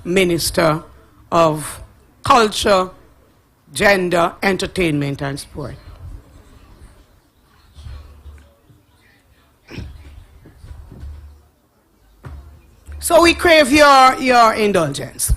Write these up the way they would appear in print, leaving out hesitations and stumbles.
Minister of Culture, Gender, Entertainment and Sport. So we crave your indulgence.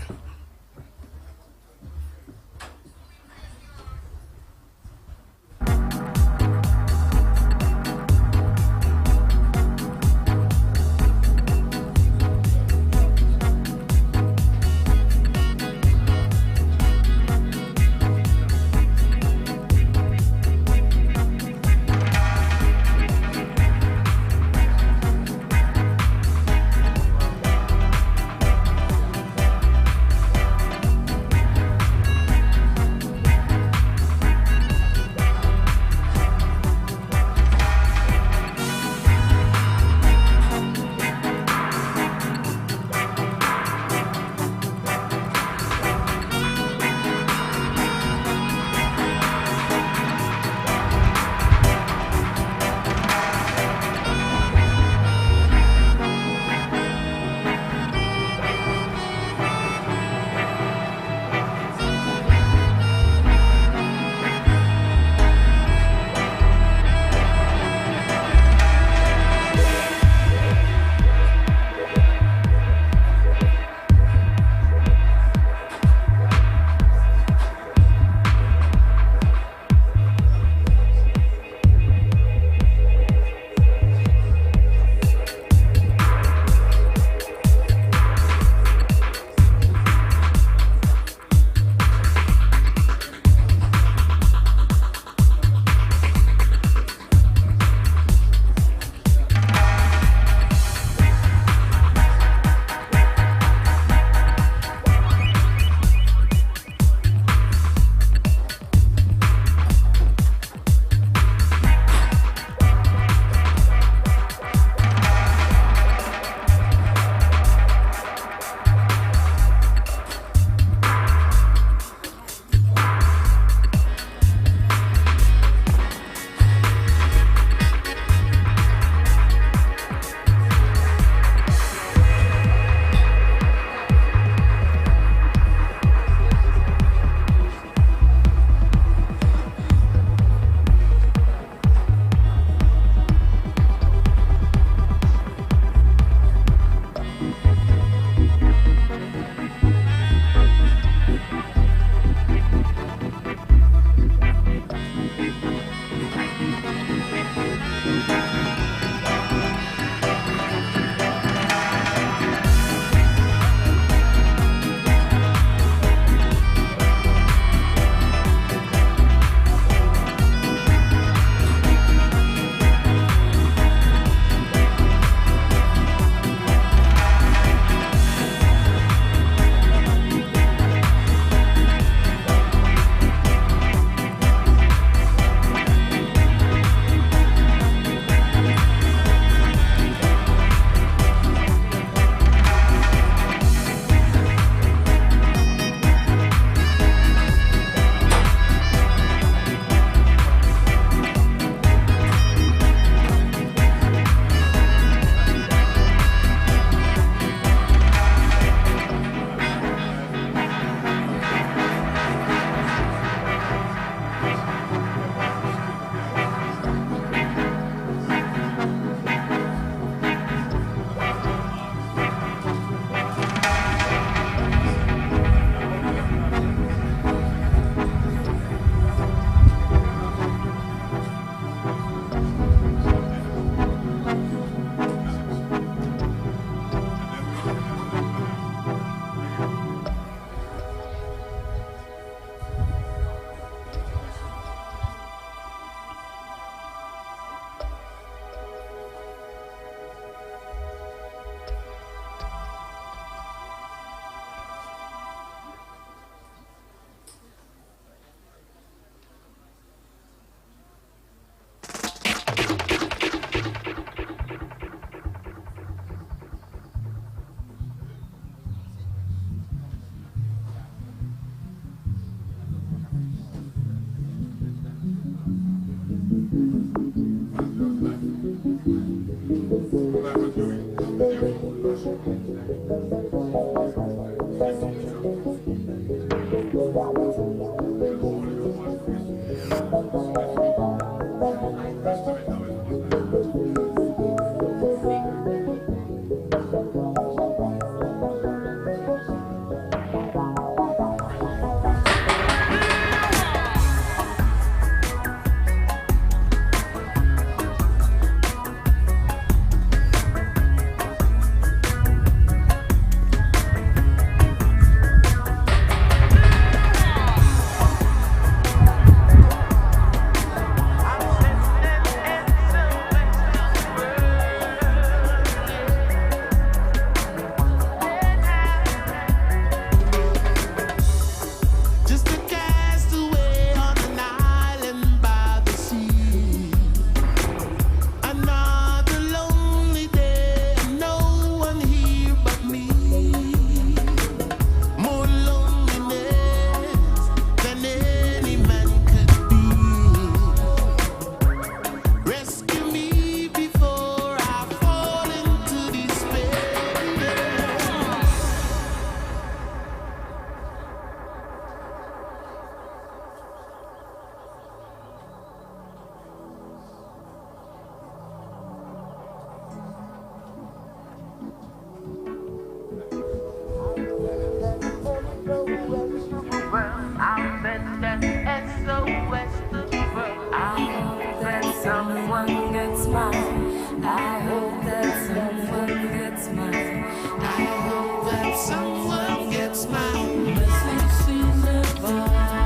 someone gets mine. I hope that someone gets mine. I hope that someone gets mine. Message in the bottle.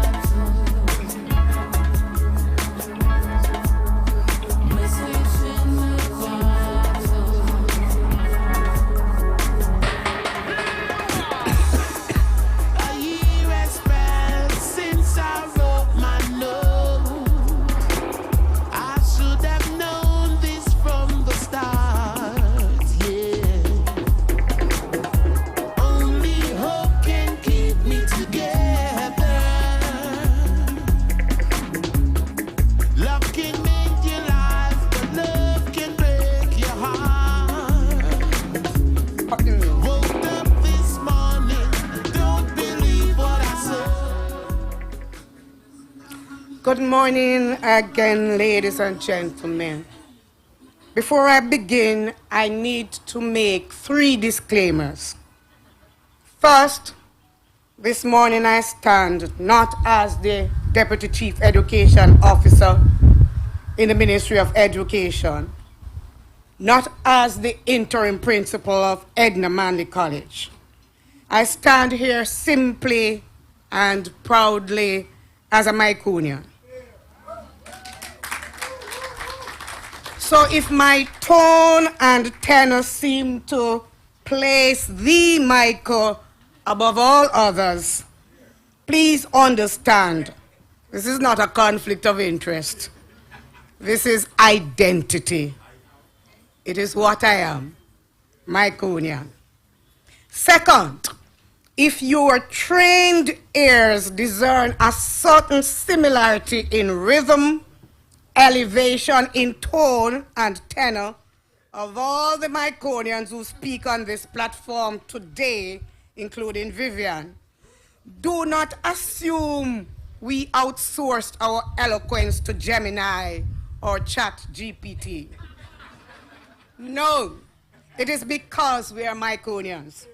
Message in the bottle. A year has passed since I wrote my note. I should have known this from the start, yeah. Only hope can keep me together. Love can make your life, but love can break your heart. Woke up this morning, don't believe what I saw. Good morning again, ladies and gentlemen. Before I begin, I need to make 3 disclaimers. First, this morning I stand not as the Deputy Chief Education Officer in the Ministry of Education, not as the interim principal of Edna Manley College. I stand here simply and proudly as a Myconian. So if my tone and tenor seem to place the Michael above all others, please understand, this is not a conflict of interest. This is identity. It is what I am, Myconian. Second, if your trained ears discern a certain similarity in rhythm, elevation in tone and tenor of all the Myconians who speak on this platform today, including Vivian, do not assume we outsourced our eloquence to Gemini or Chat GPT. No, it is because we are Myconians,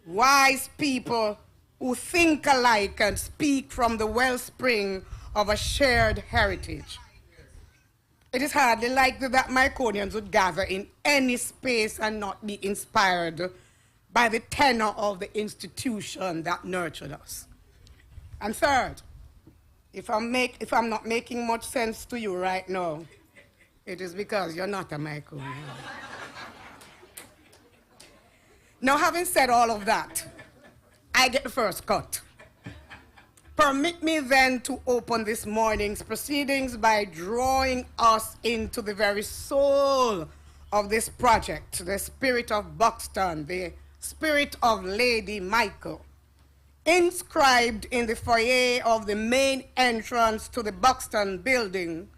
wise people who think alike and speak from the wellspring of a shared heritage. It is hardly likely that Myconians would gather in any space and not be inspired by the tenor of the institution that nurtured us. And third, if I'm not making much sense to you right now, it is because you're not a Myconian. Now, having said all of that, I get the first cut. Permit me then to open this morning's proceedings by drawing us into the very soul of this project, the spirit of Buxton, the spirit of Lady Michael. Inscribed in the foyer of the main entrance to the Buxton building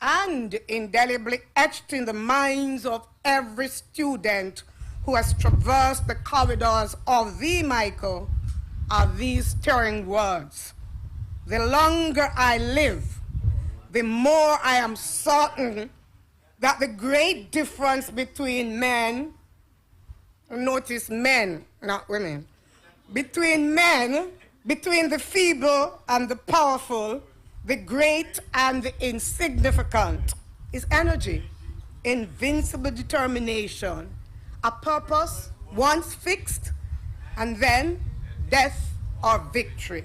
and indelibly etched in the minds of every student who has traversed the corridors of the Michael are these stirring words. The longer I live, the more I am certain that the great difference between men, notice men, not women, between men, between the feeble and the powerful, the great and the insignificant, is energy, invincible determination, a purpose once fixed, and then death or victory.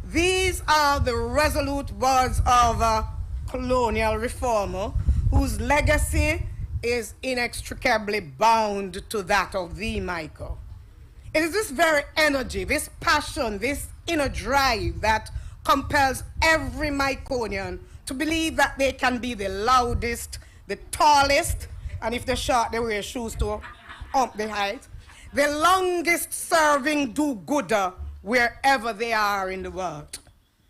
These are the resolute words of a colonial reformer whose legacy is inextricably bound to that of thee, Michael. It is this very energy, this passion, this inner drive that compels every Myconian to believe that they can be the loudest, the tallest, and if they're short, they wear shoes to up the height, the longest serving do-gooder wherever they are in the world.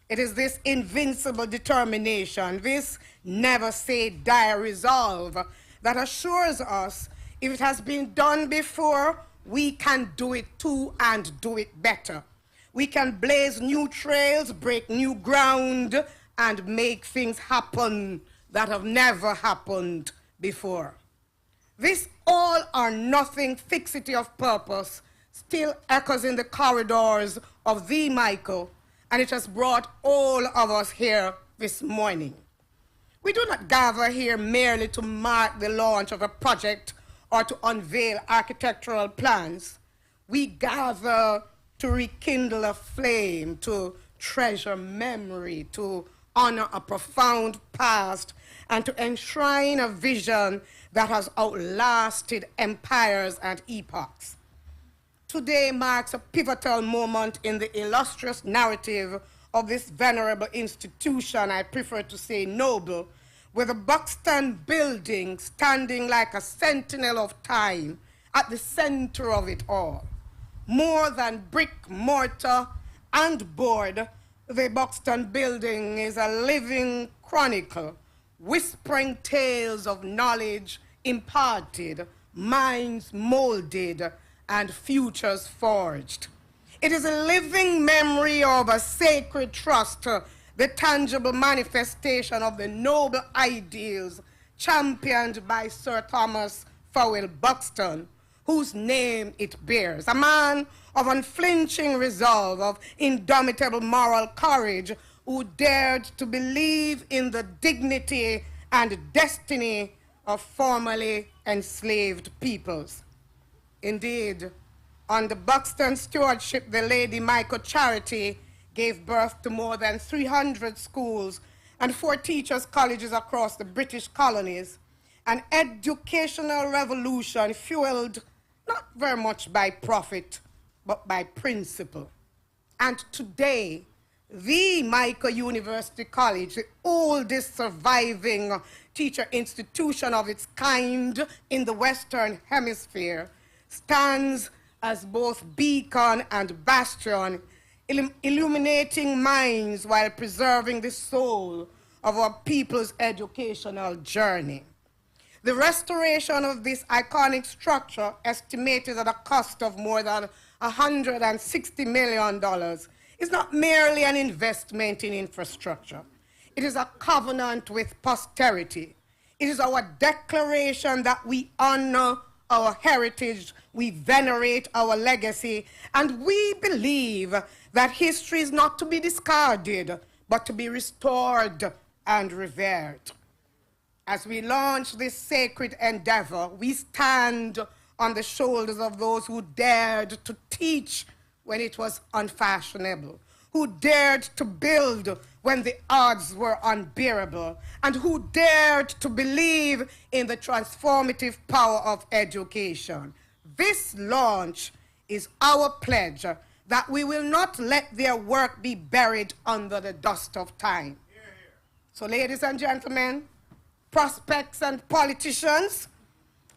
It is this invincible determination, this never say die resolve that assures us if it has been done before, we can do it too and do it better. We can blaze new trails, break new ground, and make things happen that have never happened before. This all or nothing fixity of purpose still echoes in the corridors of thee, Michael, and it has brought all of us here this morning. We do not gather here merely to mark the launch of a project or to unveil architectural plans. We gather to rekindle a flame, to treasure memory, to honor a profound past, and to enshrine a vision that has outlasted empires and epochs. Today marks a pivotal moment in the illustrious narrative of this venerable institution, I prefer to say noble, with the Buxton building standing like a sentinel of time at the center of it all. More than brick, mortar, and board, the Buxton building is a living chronicle, whispering tales of knowledge imparted, minds molded, and futures forged. It is a living memory of a sacred trust, the tangible manifestation of the noble ideals championed by Sir Thomas Fowell Buxton, whose name it bears. A man of unflinching resolve, of indomitable moral courage, who dared to believe in the dignity and destiny of formerly enslaved peoples. Indeed, under Buxton's stewardship, the Lady Michael Charity gave birth to more than 300 schools and 4 teachers' colleges across the British colonies, an educational revolution fueled not very much by profit, but by principle. And today, the Michael University College, the oldest surviving teacher institution of its kind in the Western Hemisphere, stands as both beacon and bastion, illuminating minds while preserving the soul of our people's educational journey. The restoration of this iconic structure, estimated at a cost of more than $160 million, is not merely an investment in infrastructure. It is a covenant with posterity. It is our declaration that we honor our heritage, we venerate our legacy, and we believe that history is not to be discarded, but to be restored and revered. As we launch this sacred endeavor, we stand on the shoulders of those who dared to teach when it was unfashionable, who dared to build when the odds were unbearable, and who dared to believe in the transformative power of education. This launch is our pledge that we will not let their work be buried under the dust of time. So, ladies and gentlemen, prospects and politicians,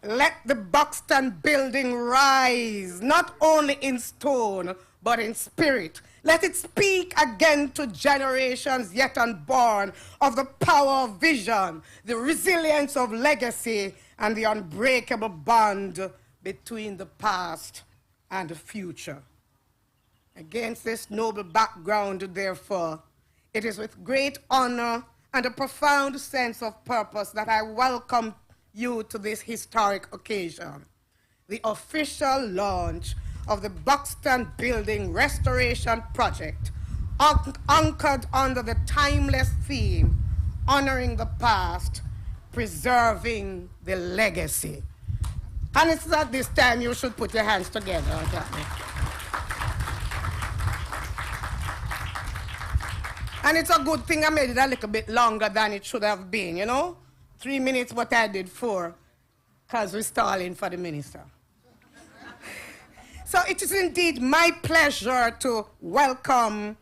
let the Buxton building rise, not only in stone, but in spirit. Let it speak again to generations yet unborn of the power of vision, the resilience of legacy, and the unbreakable bond between the past and the future. Against this noble background, therefore, it is with great honor and a profound sense of purpose that I welcome you to this historic occasion, the official launch of the Buxton Building Restoration Project, anchored under the timeless theme, honoring the past, preserving the legacy. And it's at this time you should put your hands together. And it's a good thing I made it a little bit longer than it should have been, you know? 3 minutes, what I did 4, because we're stalling for the minister. So it is indeed my pleasure to welcome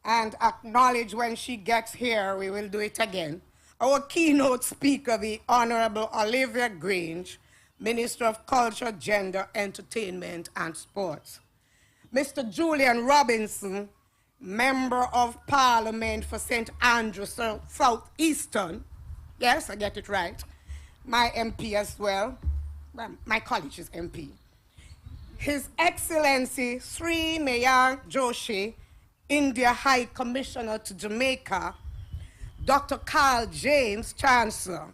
and acknowledge when she gets here, we will do it again, our keynote speaker, the Honorable Olivia Grange, Minister of Culture, Gender, Entertainment, and Sports. Mr. Julian Robinson, Member of Parliament for St. Andrews Southeastern. Yes, I get it right. My MP as well. Well, my college's MP. His Excellency Sri Mayor Joshi, India High Commissioner to Jamaica, Dr. Carl James, Chancellor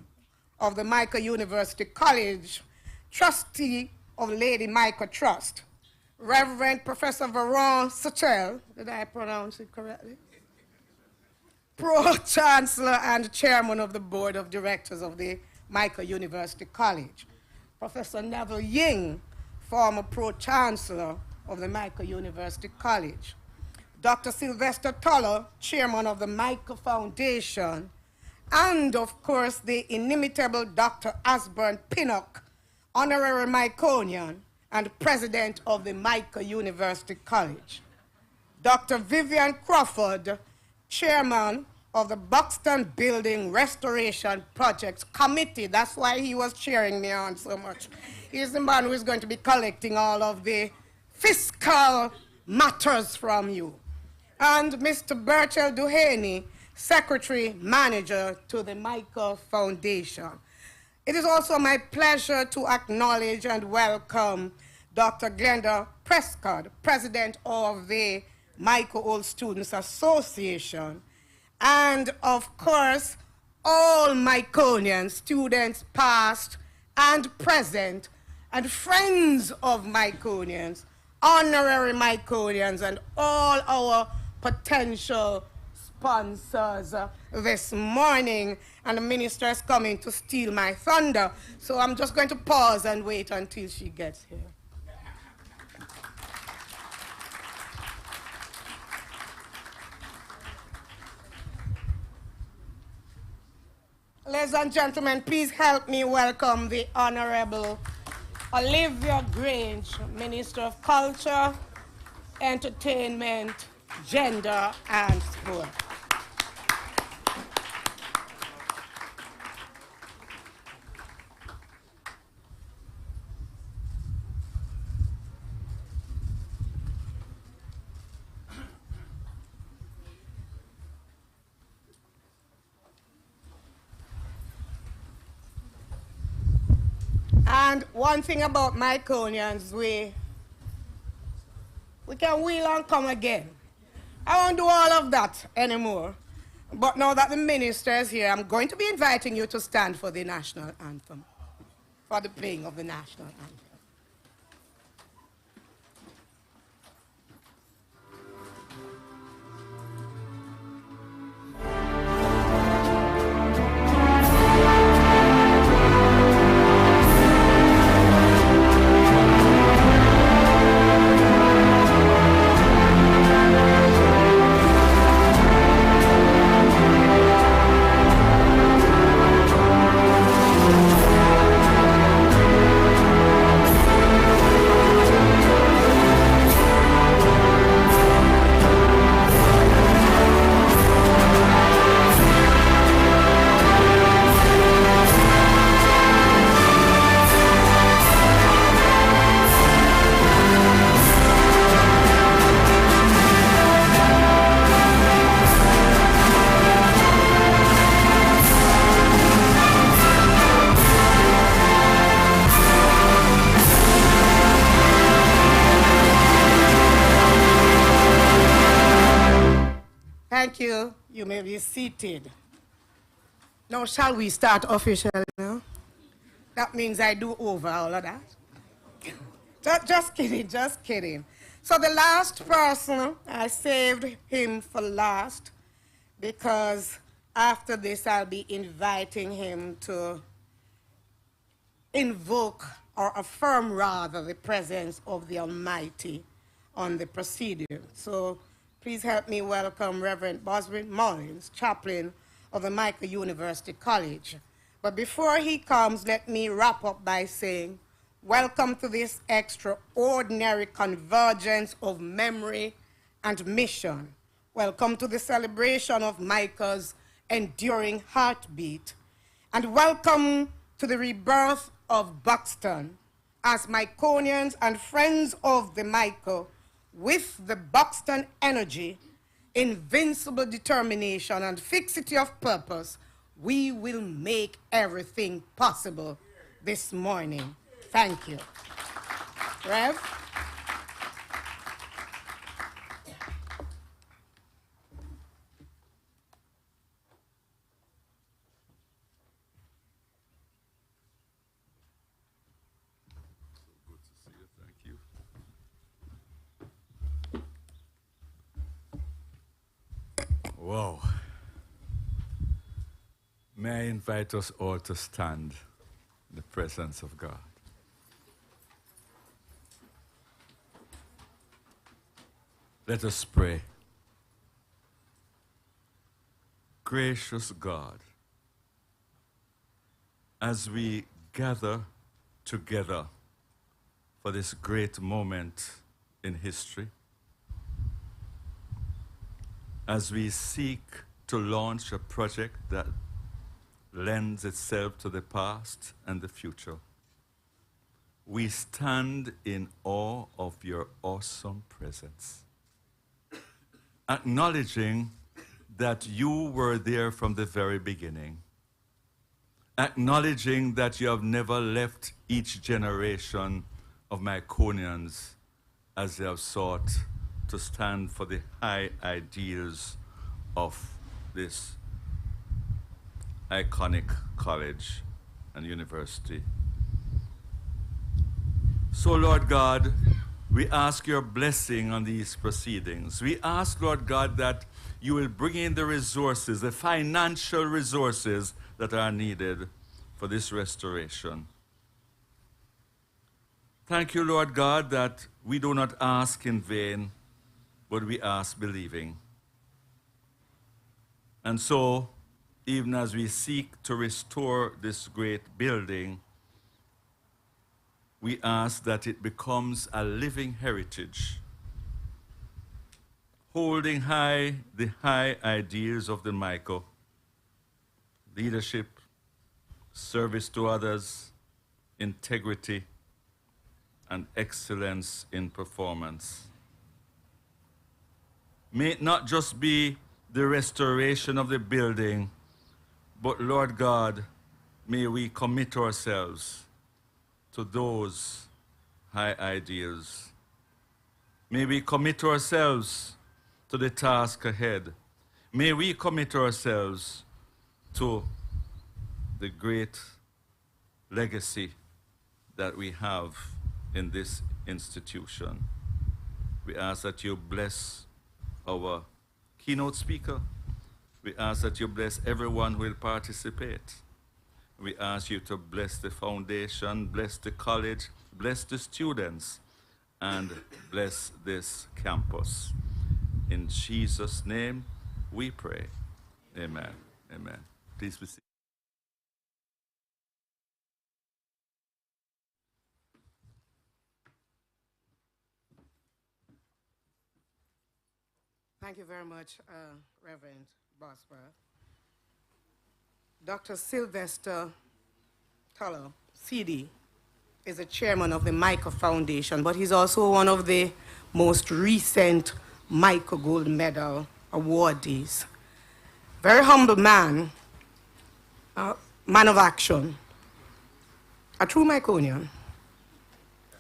of the Michael University College, Trustee of Lady Michael Trust, Reverend Professor Veron Sachel, did I pronounce it correctly? Pro-Chancellor and Chairman of the Board of Directors of the Micah University College. Professor Neville Ying, former Pro-Chancellor of the Micah University College. Dr. Sylvester Toller, Chairman of the Micah Foundation. And, of course, the inimitable Dr. Asburn Pinnock, Honorary Miconian and President of the Micah University College. Dr. Vivian Crawford, Chairman of the Buxton Building Restoration Projects Committee. That's why he was cheering me on so much. He's the man who is going to be collecting all of the fiscal matters from you. And Mr. Burchell Duhaney, Secretary Manager to the Micah Foundation. It is also my pleasure to acknowledge and welcome Dr. Glenda Prescott, President of the Micah Old Students Association, and of course, all Miconian students past and present, and friends of Miconians, honorary Miconians, and all our potential sponsors this morning. And the minister is coming to steal my thunder, so I'm just going to pause and wait until she gets here. Ladies and gentlemen, please help me welcome the Honorable Olivia Grange, Minister of Culture, Entertainment, Gender, and Sport. And one thing about Miconians, we can wheel and come again. I won't do all of that anymore. But now that the minister is here, I'm going to be inviting you to stand for the national anthem, for the playing of the national anthem. Thank you. You may be seated. Now, shall we start officially now? That means I do over all of that. Just kidding, just kidding. So the last person, I saved him for last because after this I'll be inviting him to invoke or affirm rather the presence of the Almighty on the proceeding. So please help me welcome Reverend Boswin Mullins, chaplain of the Micah University College. But before he comes, let me wrap up by saying, welcome to this extraordinary convergence of memory and mission. Welcome to the celebration of Micah's enduring heartbeat. And welcome to the rebirth of Buxton as Miconians and friends of the Micah, with the Buxton energy, invincible determination, and fixity of purpose, we will make everything possible this morning. Thank you. Rev? Whoa. May I invite us all to stand in the presence of God. Let us pray. Gracious God, as we gather together for this great moment in history, as we seek to launch a project that lends itself to the past and the future, we stand in awe of your awesome presence, acknowledging that you were there from the very beginning, acknowledging that you have never left each generation of Myconians as they have sought to stand for the high ideals of this iconic college and university. So, Lord God, we ask your blessing on these proceedings. We ask, Lord God, that you will bring in the resources, the financial resources that are needed for this restoration. Thank you, Lord God, that we do not ask in vain, but we ask believing. And so, even as we seek to restore this great building, we ask that it becomes a living heritage, holding high the high ideals of the Michael: leadership, service to others, integrity, and excellence in performance. May it not just be the restoration of the building, but Lord God, may we commit ourselves to those high ideals. May we commit ourselves to the task ahead. May we commit ourselves to the great legacy that we have in this institution. We ask that you bless our keynote speaker. We ask that you bless everyone who will participate. We ask you to bless the foundation, bless the college, bless the students, and bless this campus. In Jesus' name we pray. Amen. Amen. Please be seated. Thank you very much, Reverend Bosworth. Dr. Sylvester Tulloh, CD, is the chairman of the Michael Foundation, but he's also one of the most recent Michael Gold Medal awardees. Very humble man, man of action, a true Myconian.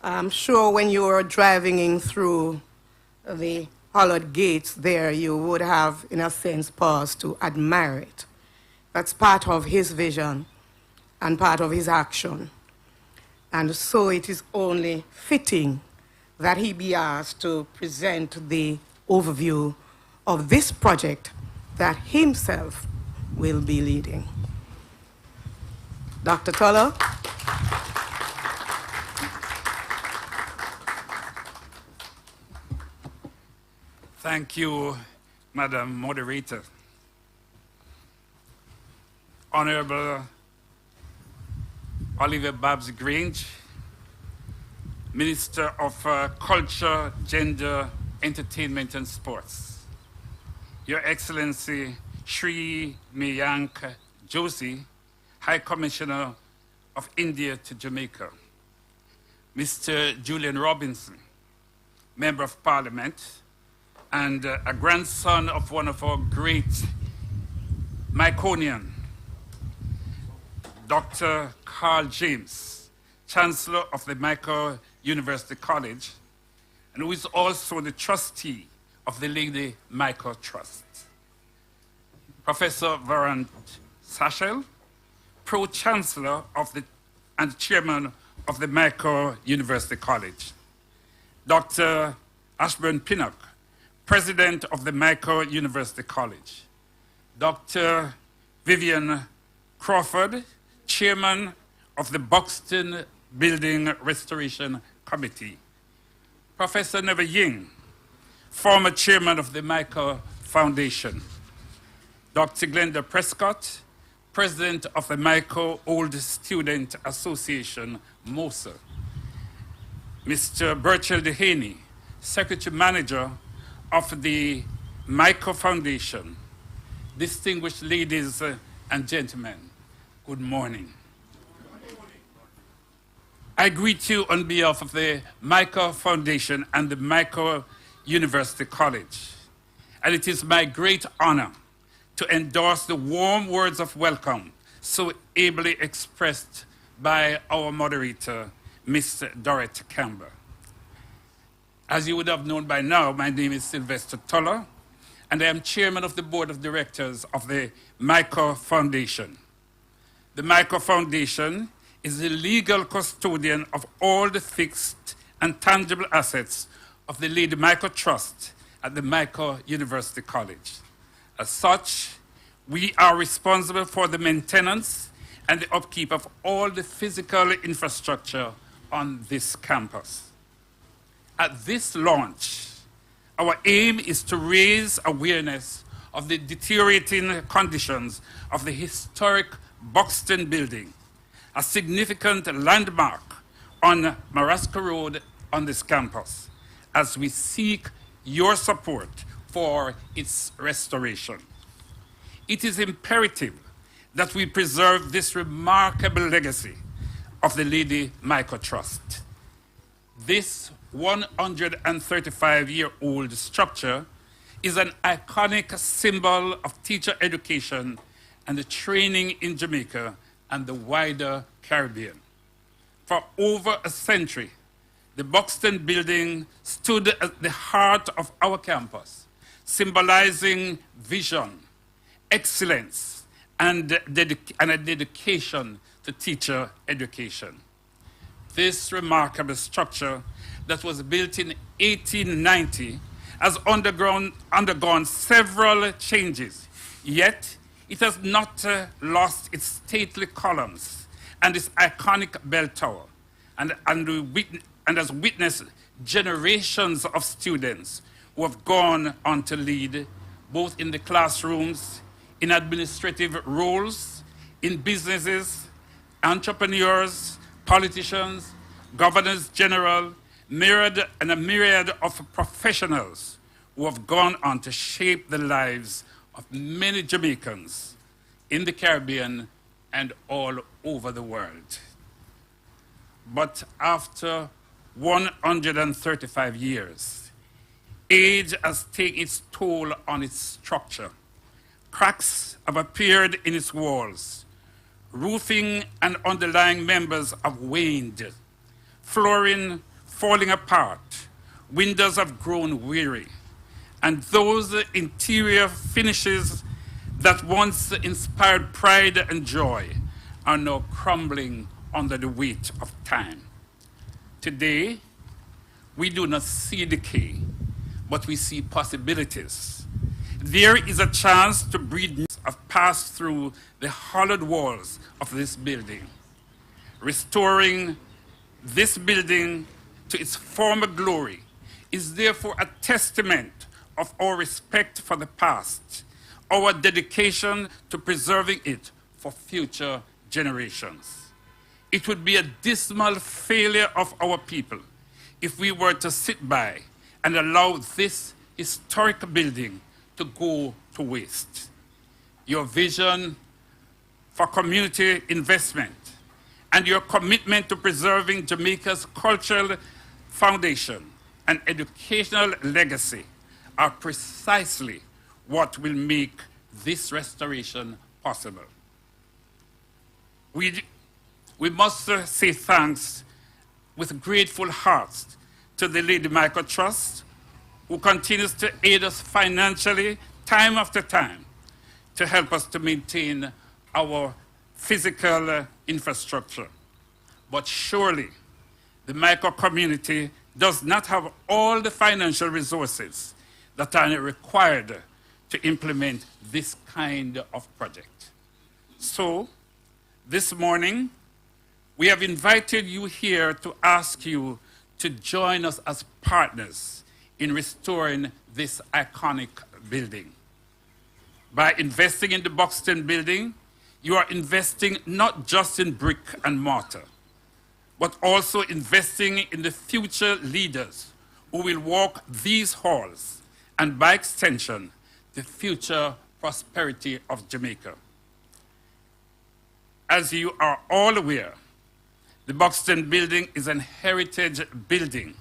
I'm sure when you were driving in through the hollowed gates there, you would have, in a sense, paused to admire it. That's part of his vision and part of his action. And so it is only fitting that he be asked to present the overview of this project that himself will be leading. Dr. Tulloh. Thank you, Madam Moderator. Honorable Oliver Babs Grange, Minister of Culture, Gender, Entertainment and Sports. Your Excellency Sri Mayank Joshi, High Commissioner of India to Jamaica. Mr. Julian Robinson, Member of Parliament, and a grandson of one of our great Myconian, Dr. Carl James, Chancellor of the Michael University College, and who is also the trustee of the Lady Michael Trust. Professor Varant Sachel, Pro-Chancellor of and Chairman of the Michael University College. Dr. Ashburn Pinnock, President of the Michael University College. Dr. Vivian Crawford, Chairman of the Buxton Building Restoration Committee. Professor Neville Ying, former Chairman of the Michael Foundation. Dr. Glenda Prescott, President of the Michael Old Student Association, MOSA. Mr. Burchell Dehaney, Secretary Manager of the Michael Foundation. Distinguished ladies and gentlemen, good morning. I greet you on behalf of the Michael Foundation and the Michael University College. And it is my great honor to endorse the warm words of welcome so ably expressed by our moderator, Mr. Dorothy Campbell. As you would have known by now, my name is Sylvester Toller, and I am Chairman of the Board of Directors of the Michael Foundation. The Michael Foundation is the legal custodian of all the fixed and tangible assets of the Lady Michael Trust at the Michael University College. As such, we are responsible for the maintenance and the upkeep of all the physical infrastructure on this campus. At this launch, our aim is to raise awareness of the deteriorating conditions of the historic Buxton building, a significant landmark on Marasca Road on this campus, as we seek your support for its restoration. It is imperative that we preserve this remarkable legacy of the Lady Michael Trust. This 135-year-old structure is an iconic symbol of teacher education and the training in Jamaica and the wider Caribbean. For over a century, the Buxton building stood at the heart of our campus, symbolizing vision, excellence, and a dedication to teacher education. This remarkable structure that was built in 1890 has undergone several changes, yet it has not lost its stately columns and its iconic bell tower, and has witnessed generations of students who have gone on to lead both in the classrooms, in administrative roles, in businesses, entrepreneurs, politicians, governors general, a myriad of professionals who have gone on to shape the lives of many Jamaicans in the Caribbean and all over the world. But after 135 years, age has taken its toll on its structure. Cracks have appeared in its walls. Roofing and underlying members have waned. Flooring falling apart. Windows have grown weary. And those interior finishes that once inspired pride and joy are now crumbling under the weight of time. Today, we do not see decay, but we see possibilities. There is a chance to breathe have passed through the hollowed walls of this building. Restoring this building to its former glory is therefore a testament of our respect for the past, our dedication to preserving it for future generations. It would be a dismal failure of our people if we were to sit by and allow this historic building to go to waste. Your vision for community investment and your commitment to preserving Jamaica's cultural foundation and educational legacy are precisely what will make this restoration possible. We must say thanks with grateful hearts to the Lady Michael Trust, who continues to aid us financially time after time to help us to maintain our physical infrastructure. But surely, the Michael community does not have all the financial resources that are required to implement this kind of project. So, This morning, we have invited you here to ask you to join us as partners in restoring this iconic building. By investing in the Buxton building, you are investing not just in brick and mortar, but also investing in the future leaders who will walk these halls and, by extension, the future prosperity of Jamaica. As you are all aware, the Buxton building is an heritage building,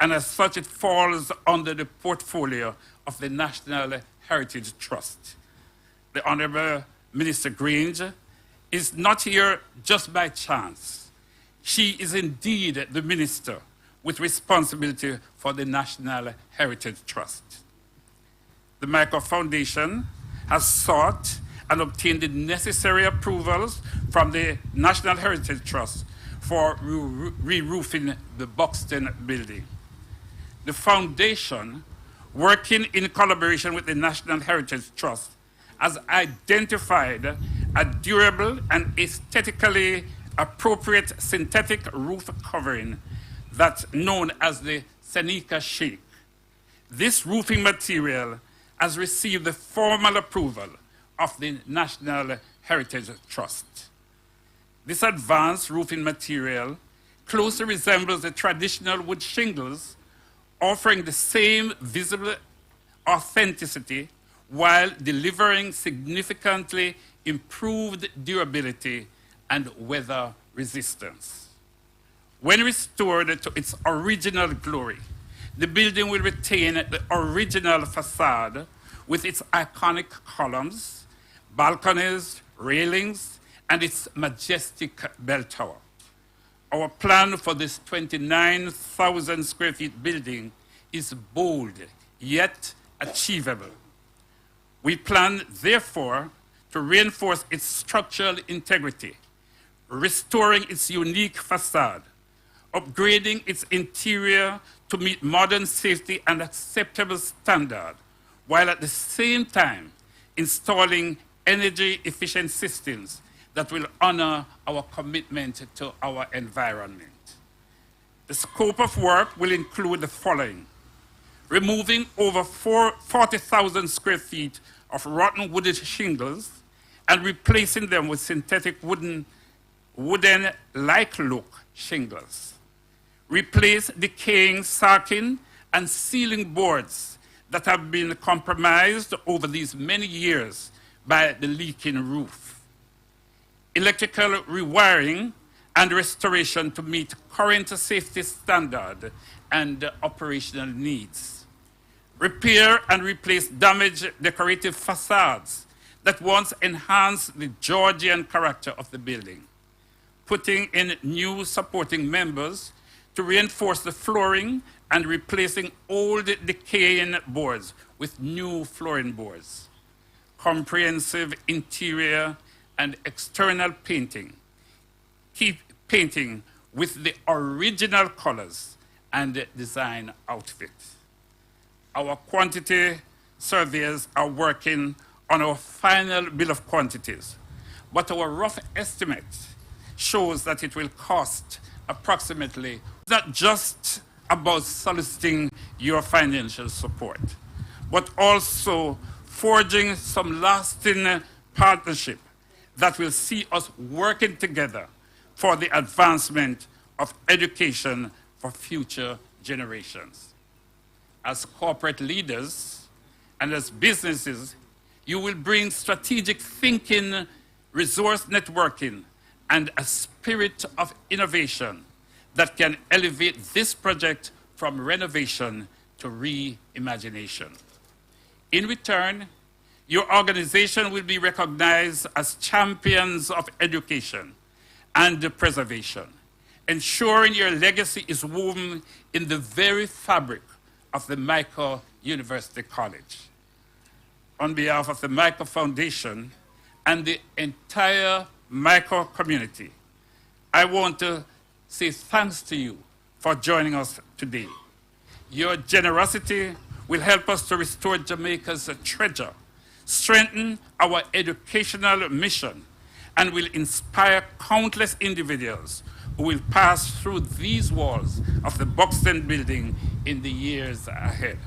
and as such it falls under the portfolio of the National Heritage Trust. The Honorable Minister Grange is not here just by chance. She is indeed the minister with responsibility for the National Heritage Trust. The Michael Foundation has sought and obtained the necessary approvals from the National Heritage Trust for re-roofing the Buxton building. The foundation, working in collaboration with the National Heritage Trust, has identified a durable and aesthetically appropriate synthetic roof covering that's known as the Seneca Shake. This roofing material has received the formal approval of the National Heritage Trust. This advanced roofing material closely resembles the traditional wood shingles, offering the same visible authenticity while delivering significantly improved durability and weather resistance. When restored to its original glory, the building will retain the original facade with its iconic columns, balconies, railings, and its majestic bell tower. Our plan for this 29,000 square feet building is bold, yet achievable. We plan, therefore, to reinforce its structural integrity, restoring its unique facade, upgrading its interior to meet modern safety and acceptable standard, while at the same time installing energy-efficient systems that will honor our commitment to our environment. The scope of work will include the following: removing over 40,000 square feet of rotten wooded shingles and replacing them with synthetic wooden-like look shingles. Replace decaying sacking and ceiling boards that have been compromised over these many years by the leaking roof. Electrical rewiring and restoration to meet current safety standard and operational needs. Repair and replace damaged decorative facades that once enhanced the Georgian character of the building. Putting in new supporting members to reinforce the flooring and replacing old decaying boards with new flooring boards. Comprehensive interior and external painting. Keep painting with the original colors and design outfit. Our quantity surveyors are working on our final bill of quantities, but our rough estimate shows that it will cost approximately, not just about soliciting your financial support, but also forging some lasting partnership that will see us working together for the advancement of education for future generations. As corporate leaders and as businesses, you will bring strategic thinking, resource networking, and a spirit of innovation that can elevate this project from renovation to reimagination. In return, your organization will be recognized as champions of education and preservation, ensuring your legacy is woven in the very fabric of the Michael University College. On behalf of the Michael Foundation and the entire Michael community, I want to say thanks to you for joining us today. Your generosity will help us to restore Jamaica's treasure, strengthen our educational mission, and will inspire countless individuals who will pass through these walls of the Buxton building in the years ahead.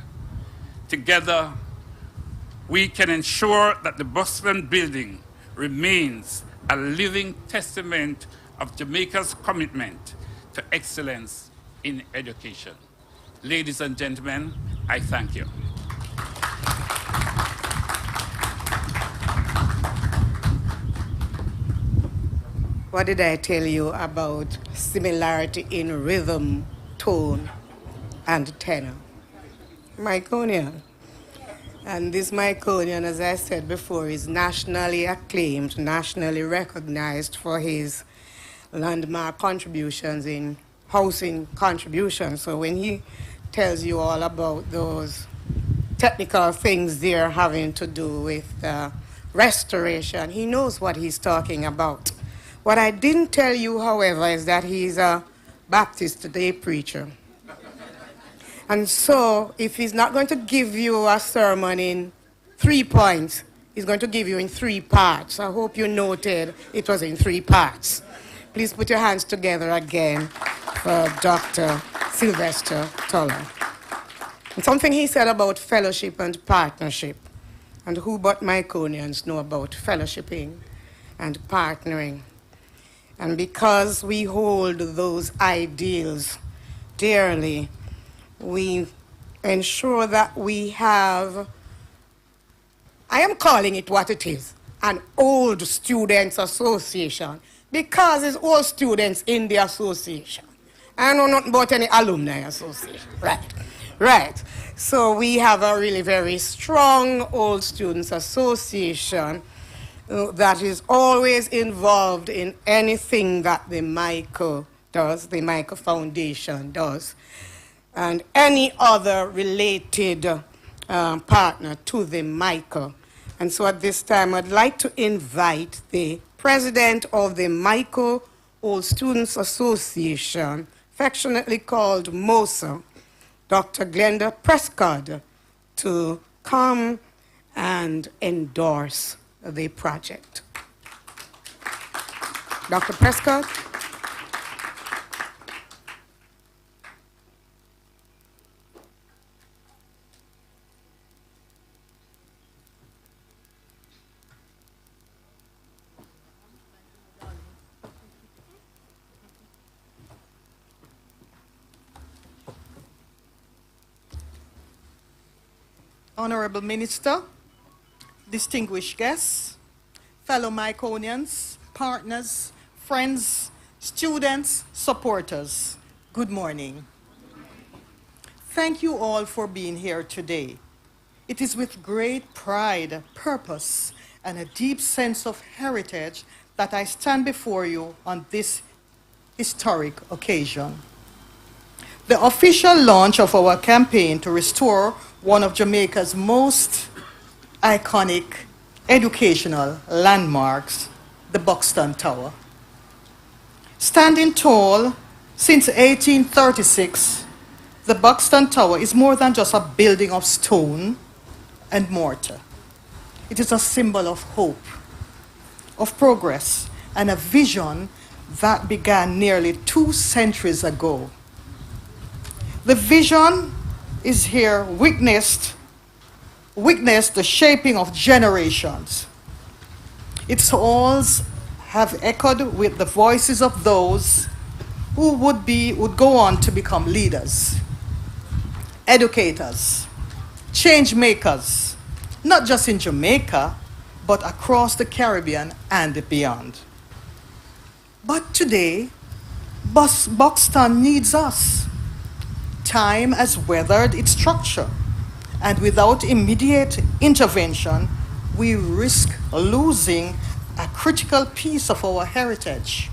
Together, we can ensure that the Buxton building remains a living testament of Jamaica's commitment to excellence in education. Ladies and gentlemen, I thank you. What did I tell you about similarity in rhythm, tone, and tenor? Myconian. And this Myconian, as I said before, is nationally acclaimed, nationally recognized for his landmark contributions in housing contributions. So when he tells you all about those technical things there having to do with restoration, he knows what he's talking about. What I didn't tell you, however, is that he's a Baptist today preacher. And so, if he's not going to give you a sermon in 3 points, he's going to give you in 3 parts. I hope you noted it was in 3 parts. Please put your hands together again for Dr. Sylvester Toller. And something he said about fellowship and partnership. And who but Myconians know about fellowshipping and partnering? And because we hold those ideals dearly, we ensure that we have, I am calling it what it is, an old students association, because it's all students in the association. I know nothing about any alumni association. Right. So we have a really very strong old students association that is always involved in anything that the MICA does, the MICA Foundation does, and any other related partner to the MICA. And so at this time, I'd like to invite the president of the MICA Old Students Association, affectionately called MOSA, Dr. Glenda Prescott, to come and endorse the project. Dr. Prescott? Honorable Minister, distinguished guests, fellow Myconians, partners, friends, students, supporters, good morning. Thank you all for being here today. It is with great pride, purpose, and a deep sense of heritage that I stand before you on this historic occasion. The official launch of our campaign to restore one of Jamaica's most iconic educational landmarks, the Buxton Tower. Standing tall since 1836, the Buxton Tower is more than just a building of stone and mortar. It is a symbol of hope, of progress, and a vision that began nearly 2 centuries ago. The vision is here witnessed the shaping of generations. Its halls have echoed with the voices of those who would go on to become leaders, educators, change makers, not just in Jamaica, but across the Caribbean and beyond. But today, Buxton needs us. Time has weathered its structure, and without immediate intervention, we risk losing a critical piece of our heritage,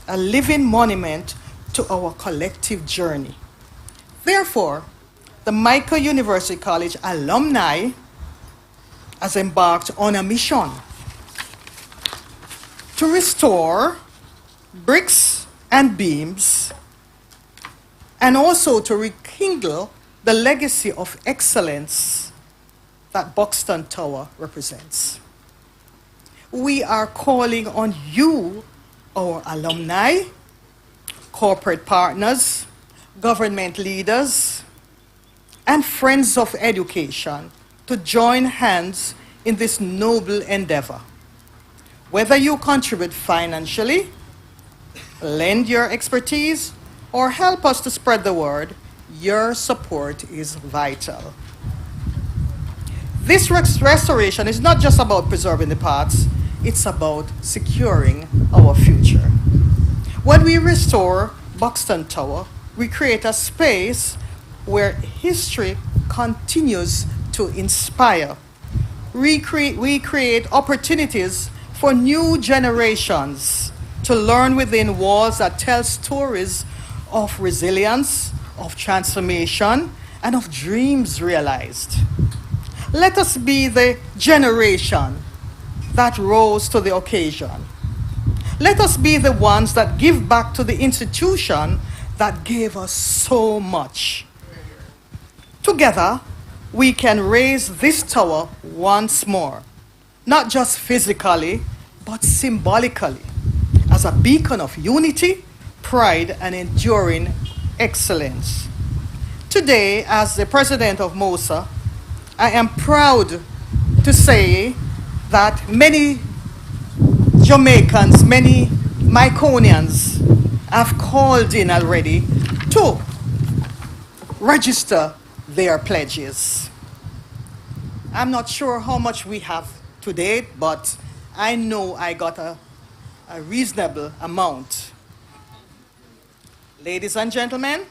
a living monument to our collective journey. Therefore, the MICA University College alumni has embarked on a mission to restore bricks and beams, and also to rekindle the legacy of excellence that Buxton Tower represents. we are calling on you, our alumni, corporate partners, government leaders, and friends of education to join hands in this noble endeavor. Whether you contribute financially, lend your expertise, or help us to spread the word, your support is vital. This restoration is not just about preserving the past, it's about securing our future. When we restore Buxton Tower, we create a space where history continues to inspire. We create opportunities for new generations to learn within walls that tell stories of resilience, of transformation, and of dreams realized. Let us be the generation that rose to the occasion. Let us be the ones that give back to the institution that gave us so much. Together, we can raise this tower once more, not just physically, but symbolically, as a beacon of unity, pride, and enduring excellence. Today, as the president of MOSA, I am proud to say that many Jamaicans, many Myconians have called in already to register their pledges. I'm not sure how much we have to date, but I know I got a reasonable amount. Ladies and gentlemen,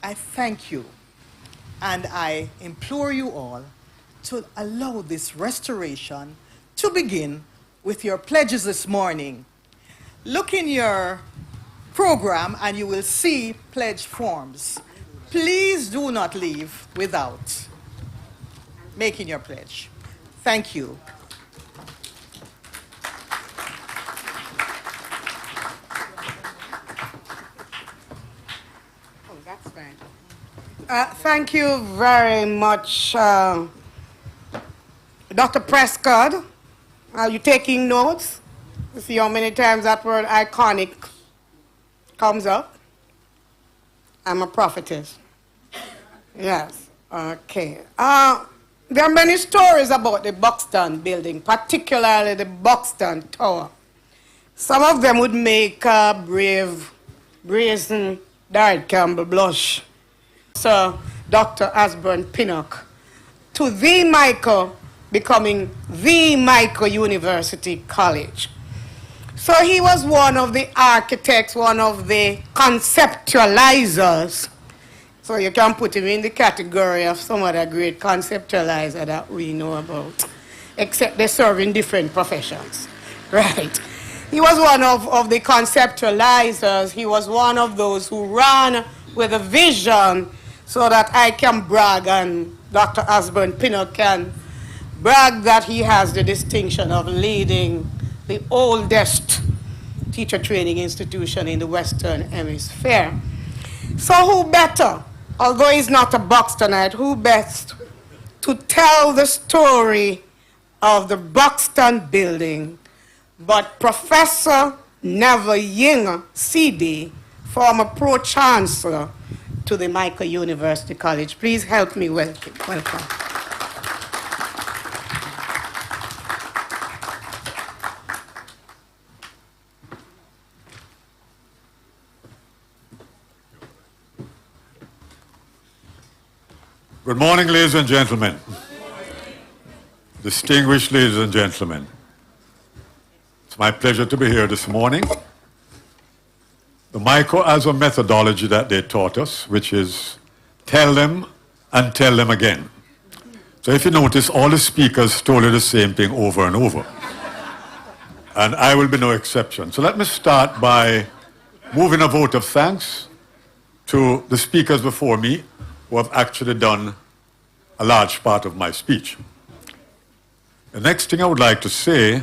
I thank you, and I implore you all to allow this restoration to begin with your pledges this morning. Look in your program and you will see pledge forms. Please do not leave without making your pledge. Thank you. Oh, that's fine. Thank you very much, Dr. Prescott. Are you taking notes? You see how many times that word iconic comes up? I'm a prophetess. Yes, okay. There are many stories about the Buxton building, particularly the Buxton Tower. Some of them would make brave, brazen Darrell Campbell blush. Sir Dr. Asburn Pinnock, to the Michael becoming the Michael University College. So he was one of the architects, one of the conceptualizers. So you can put him in the category of some other great conceptualizer that we know about, except they serve in different professions, right? He was one of the conceptualizers. He was one of those who ran with a vision so that I can brag and Dr. Asburn Pinnock can brag that he has the distinction of leading the oldest teacher training institution in the Western Hemisphere. So who better, although he's not a Buxtonite, who best to tell the story of the Buxton building but Professor Neville Ying, CD, former Pro-Chancellor to the Michael University College. Please help me welcome. Good morning, ladies and gentlemen. Distinguished ladies and gentlemen. It's my pleasure to be here this morning. The Michael has a methodology that they taught us, which is tell them and tell them again. So if you notice, all the speakers told you the same thing over and over. And I will be no exception. So let me start by moving a vote of thanks to the speakers before me who have actually done a large part of my speech. The next thing I would like to say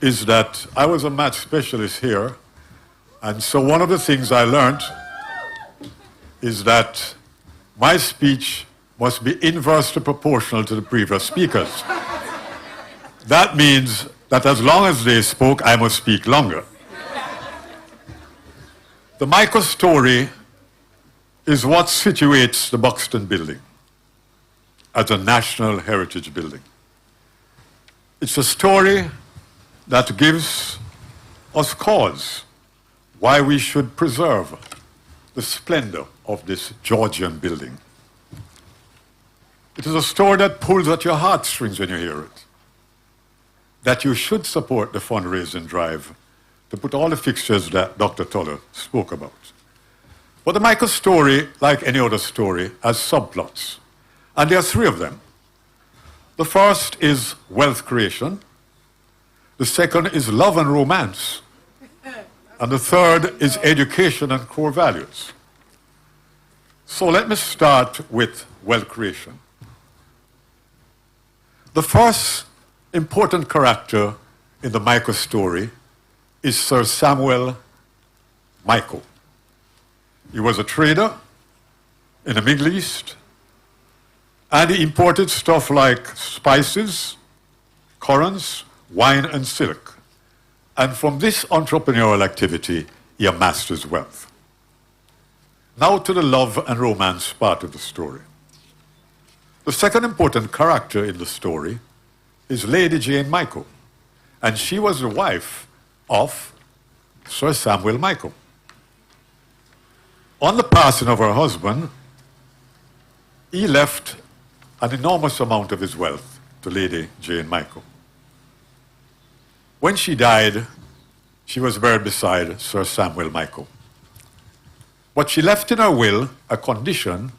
is that I was a math specialist here, and so one of the things I learned is that my speech must be inversely proportional to the previous speakers. That means that as long as they spoke, I must speak longer. The Michael story is what situates the Buxton building as a national heritage building. It's a story that gives us cause why we should preserve the splendor of this Georgian building. It is a story that pulls at your heartstrings when you hear it, that you should support the fundraising drive to put all the fixtures that Dr. Toller spoke about. But the Michael story, like any other story, has subplots. And there are three of them. The first is wealth creation. The second is love and romance. And the third is education and core values. So let me start with wealth creation. The first important character in the Michael story is Sir Samuel Michael. He was a trader in the Middle East, and he imported stuff like spices, currants, wine, and silk. And from this entrepreneurial activity, he amassed his wealth. Now to the love and romance part of the story. The second important character in the story is Lady Jane Michael, and she was the wife of Sir Samuel Michael. On the passing of her husband, he left an enormous amount of his wealth to Lady Jane Michael. When she died, she was buried beside Sir Samuel Michael. But she left in her will a condition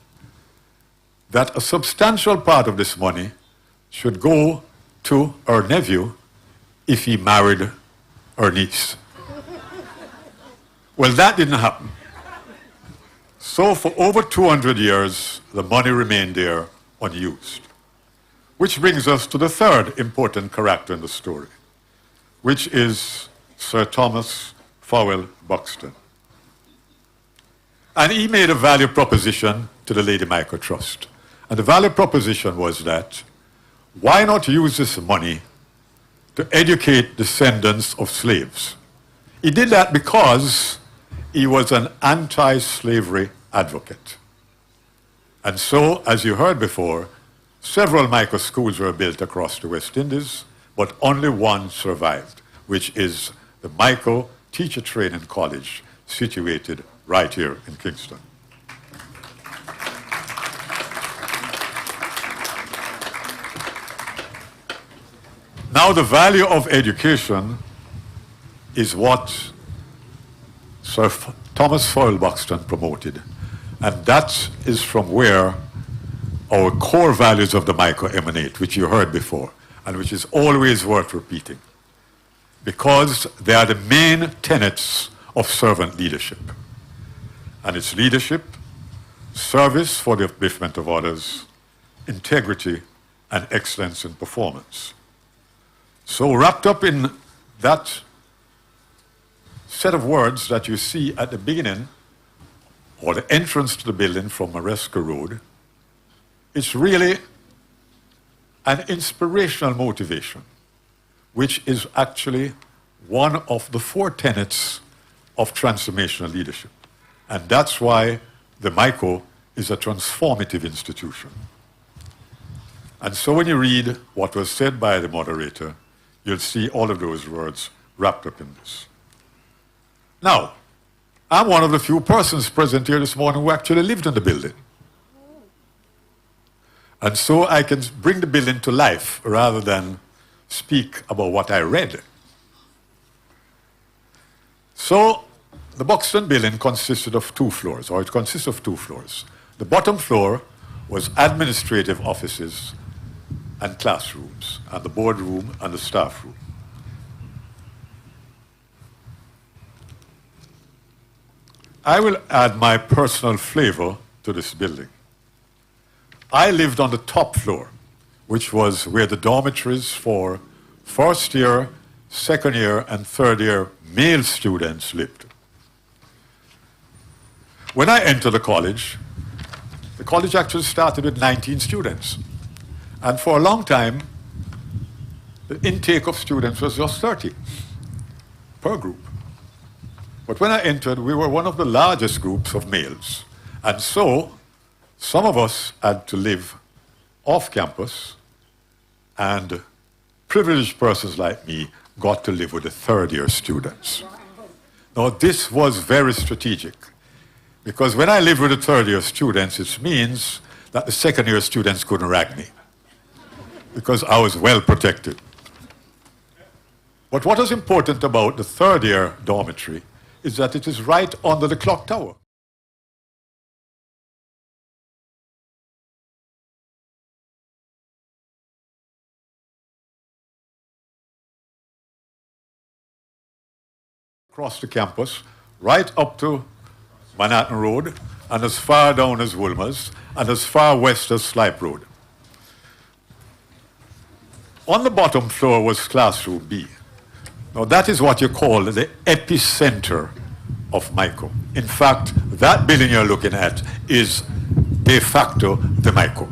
that a substantial part of this money should go to her nephew if he married her niece. Well, that didn't happen. So for over 200 years, the money remained there unused. Which brings us to the third important character in the story, which is Sir Thomas Fowell Buxton. And he made a value proposition to the Lady Michael Trust. And the value proposition was that, why not use this money to educate descendants of slaves? He did that because he was an anti-slavery advocate. And so, as you heard before, several Michael schools were built across the West Indies, but only one survived, which is the Michael Teacher Training College, situated right here in Kingston. Now, the value of education is what Sir Thomas Fowell Buxton promoted. And that is from where our core values of the Michael emanate, which you heard before, and which is always worth repeating, because they are the main tenets of servant leadership. And it's leadership, service for the upliftment of others, integrity, and excellence in performance. So wrapped up in that set of words that you see at the beginning, or the entrance to the building from Maresca Road, it's really an inspirational motivation, which is actually one of the four tenets of transformational leadership. And that's why the Michael is a transformative institution. And so when you read what was said by the moderator, you'll see all of those words wrapped up in this. Now, I'm one of the few persons present here this morning who actually lived in the building. And so I can bring the building to life rather than speak about what I read. So the Buxton building consisted of two floors, or it consists of two floors. The bottom floor was administrative offices and classrooms, and the boardroom and the staff room. I will add my personal flavor to this building. I lived on the top floor, which was where the dormitories for first year, second year, and third year male students lived. When I entered the college actually started with 19 students. And for a long time, the intake of students was just 30 per group. But when I entered, we were one of the largest groups of males. And so, some of us had to live off campus, and privileged persons like me got to live with the third-year students. Now, this was very strategic, because when I lived with the third-year students, it means that the second-year students couldn't rag me, because I was well protected. But what is important about the third-year dormitory is that it is right under the clock tower. Across the campus, right up to Manhattan Road, and as far down as Wilmer's, and as far west as Slipe Road. On the bottom floor was classroom B. Now that is what you call the epicenter of MICO. In fact, that building you're looking at is de facto the MICO.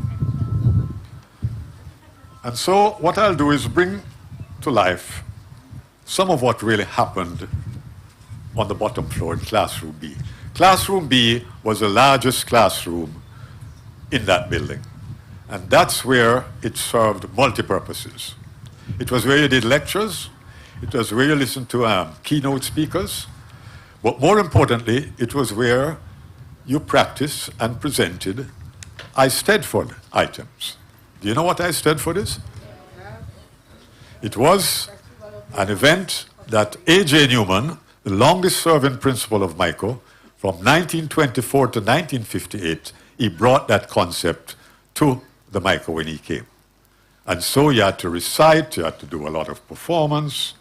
And so what I'll do is bring to life some of what really happened on the bottom floor in classroom B. Classroom B was the largest classroom in that building. And that's where it served multi-purposes. It was where you did lectures. It was where you listened to keynote speakers. But more importantly, it was where you practiced and presented I-Stedford items. Do you know what I-Stedford is? It was an event that A.J. Newman, the longest-serving principal of MICO, from 1924 to 1958, he brought that concept to the MICO when he came. And so you had to recite, you had to do a lot of performance,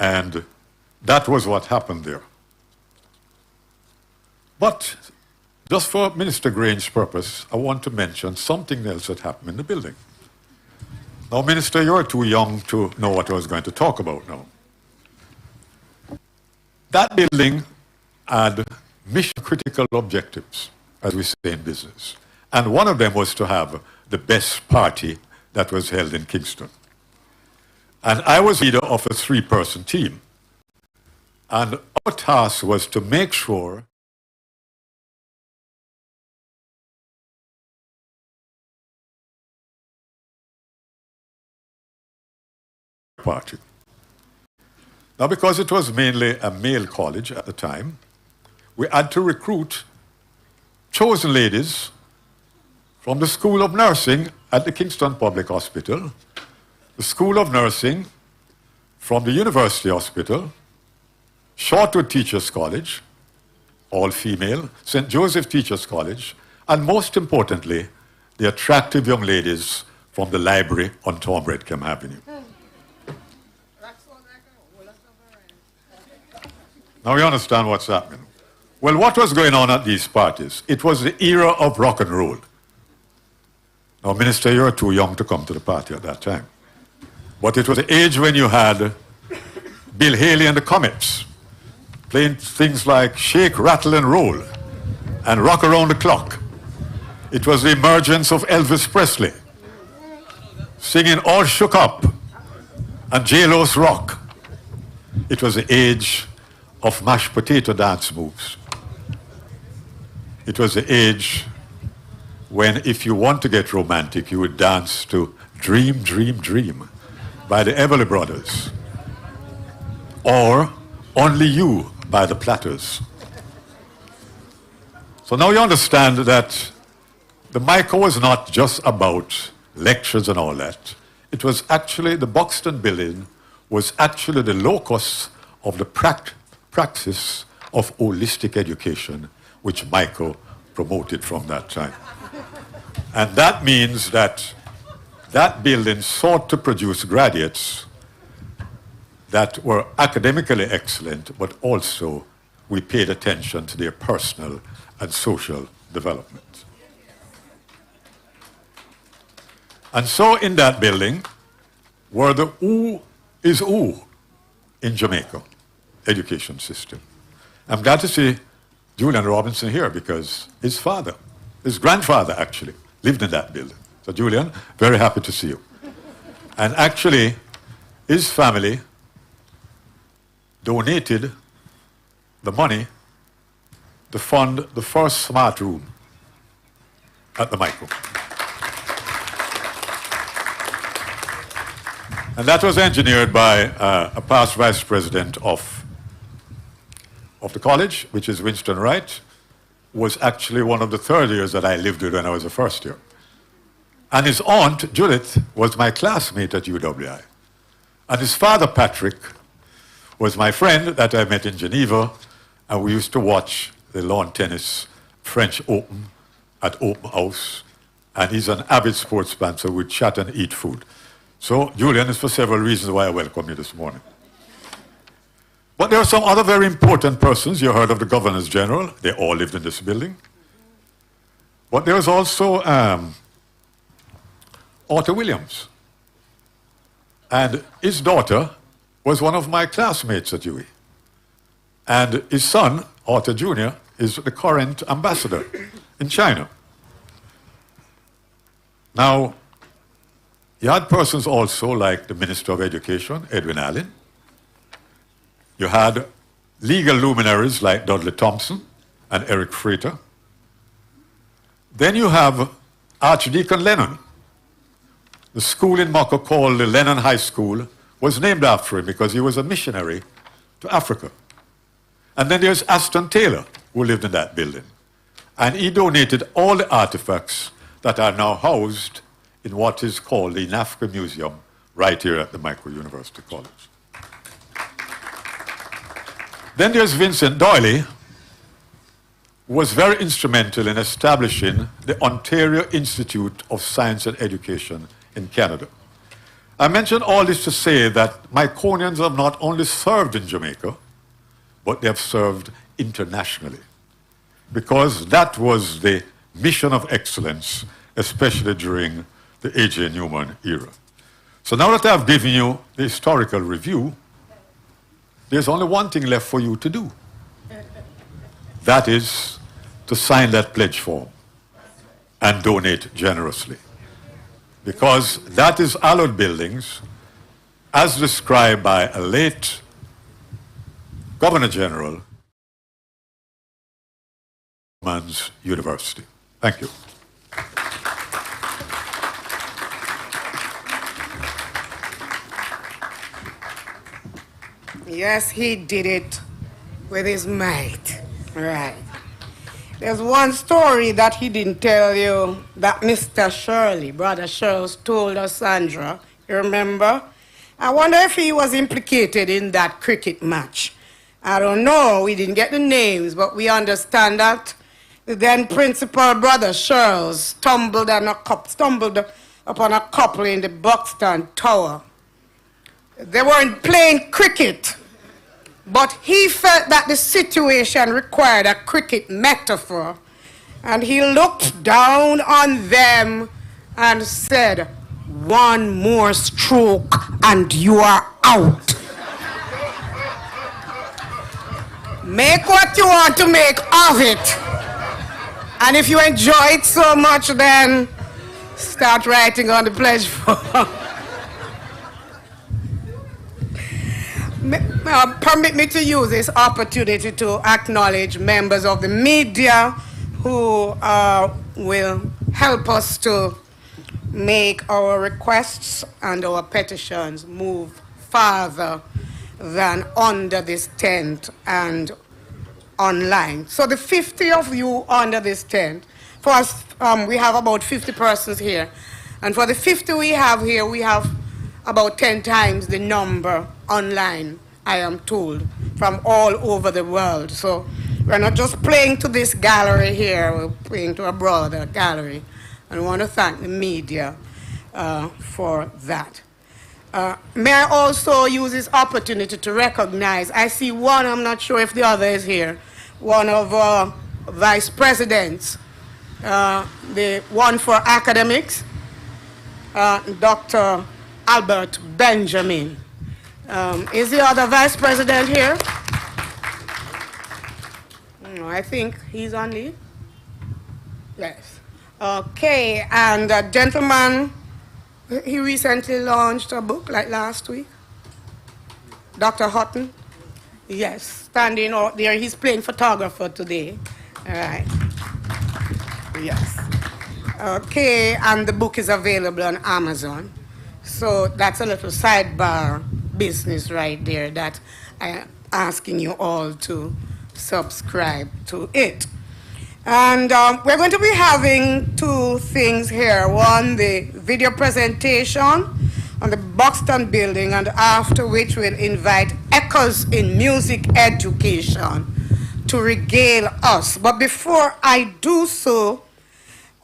and that was what happened there. But just for Minister Grange's purpose, I want to mention something else that happened in the building. Now, Minister, you're too young to know what I was going to talk about now. That building had mission-critical objectives, as we say in business. And one of them was to have the best party that was held in Kingston. And I was leader of a 3-person team. And our task was to make sure party. Now, because it was mainly a male college at the time, we had to recruit chosen ladies from the School of Nursing at the Kingston Public Hospital, the School of Nursing from the University Hospital, Shortwood Teachers College, all female, St. Joseph Teachers College, and most importantly, the attractive young ladies from the library on Tom Redcam Avenue. Now you understand what's happening. Well, what was going on at these parties? It was the era of rock and roll. Now, Minister, you're too young to come to the party at that time. But it was the age when you had Bill Haley and the Comets playing things like Shake, Rattle, and Roll and Rock Around the Clock. It was the emergence of Elvis Presley singing All Shook Up and J-Lo's Rock. It was the age of mashed potato dance moves. It was the age when, if you want to get romantic, you would dance to Dream, Dream, Dream by the Everly Brothers, or Only You by the Platters. So now you understand that the MICO was not just about lectures and all that. It was actually, the Buxton building was actually the locus of the practice of holistic education, which MICO promoted from that time. And that means that that building sought to produce graduates that were academically excellent, but also we paid attention to their personal and social development. And so in that building were the who is who in Jamaica education system. I'm glad to see Julian Robinson here because his father, his grandfather actually, lived in that building. So Julian, very happy to see you. And actually, his family donated the money to fund the first smart room at the Micro. And that was engineered by a past vice president of the college, which is Winston Wright, who was actually one of the third years that I lived with when I was a first year. And his aunt, Judith, was my classmate at UWI. And his father, Patrick, was my friend that I met in Geneva, and we used to watch the lawn tennis French Open at Open House. And he's an avid sports fan, so we'd chat and eat food. So, Julian, is for several reasons why I welcome you this morning. But there are some other very important persons. You heard of the Governors General. They all lived in this building. But there was also Arthur Williams. And his daughter was one of my classmates at UWI. And his son, Arthur Jr., is the current ambassador in China. Now, you had persons also like the Minister of Education, Edwin Allen. You had legal luminaries like Dudley Thompson and Eric Frater. Then you have Archdeacon Lennon. The school in Moko called the Lennon High School was named after him because he was a missionary to Africa. And then there's Aston Taylor, who lived in that building. And he donated all the artifacts that are now housed in what is called the NAFCA Museum right here at the Micro University College. Then there's Vincent Doyley, who was very instrumental in establishing the Ontario Institute of Science and Education in Canada. I mention all this to say that Myconians have not only served in Jamaica, but they have served internationally, because that was the mission of excellence, especially during the A.J. Newman era. So now that I've given you the historical review, there's only one thing left for you to do. That is to sign that pledge form and donate generously. Because that is hallowed buildings as described by a late Governor General, Man's University. Thank you. Yes, he did it with his might. Right. There's one story that he didn't tell you that Mr. Shirley, Brother Shirley, told us, Sandra. You remember? I wonder if he was implicated in that cricket match. I don't know. We didn't get the names, but we understand that the then principal Brother Shirley stumbled upon a couple in the Buxton Tower. They weren't playing cricket, but he felt that the situation required a cricket metaphor. And he looked down on them and said, "One more stroke and you are out." Make what you want to make of it. And if you enjoy it so much, then start writing on the pledge form. Permit me to use this opportunity to acknowledge members of the media who will help us to make our requests and our petitions move farther than under this tent and online. So the 50 of you under this tent, for us, we have about 50 persons here. And for the 50 we have here, we have about 10 times the number online, I am told, from all over the world. So we're not just playing to this gallery here, we're playing to a broader gallery. And I want to thank the media for that. May I also use this opportunity to recognize, I see one, I'm not sure if the other is here, one of our vice presidents, the one for academics, Dr. Albert Benjamin. Is the other vice president here? No, I think he's on leave. Yes. Okay, and a gentleman, he recently launched a book like last week. Dr. Hutton? Yes, standing out there. He's playing photographer today. All right. Yes. Okay, and the book is available on Amazon. So that's a little sidebar business right there that I'm asking you all to subscribe to it. And we're going to be having two things here. One, the video presentation on the Buxton building, and after which we'll invite Echoes in Music Education to regale us. But before I do so,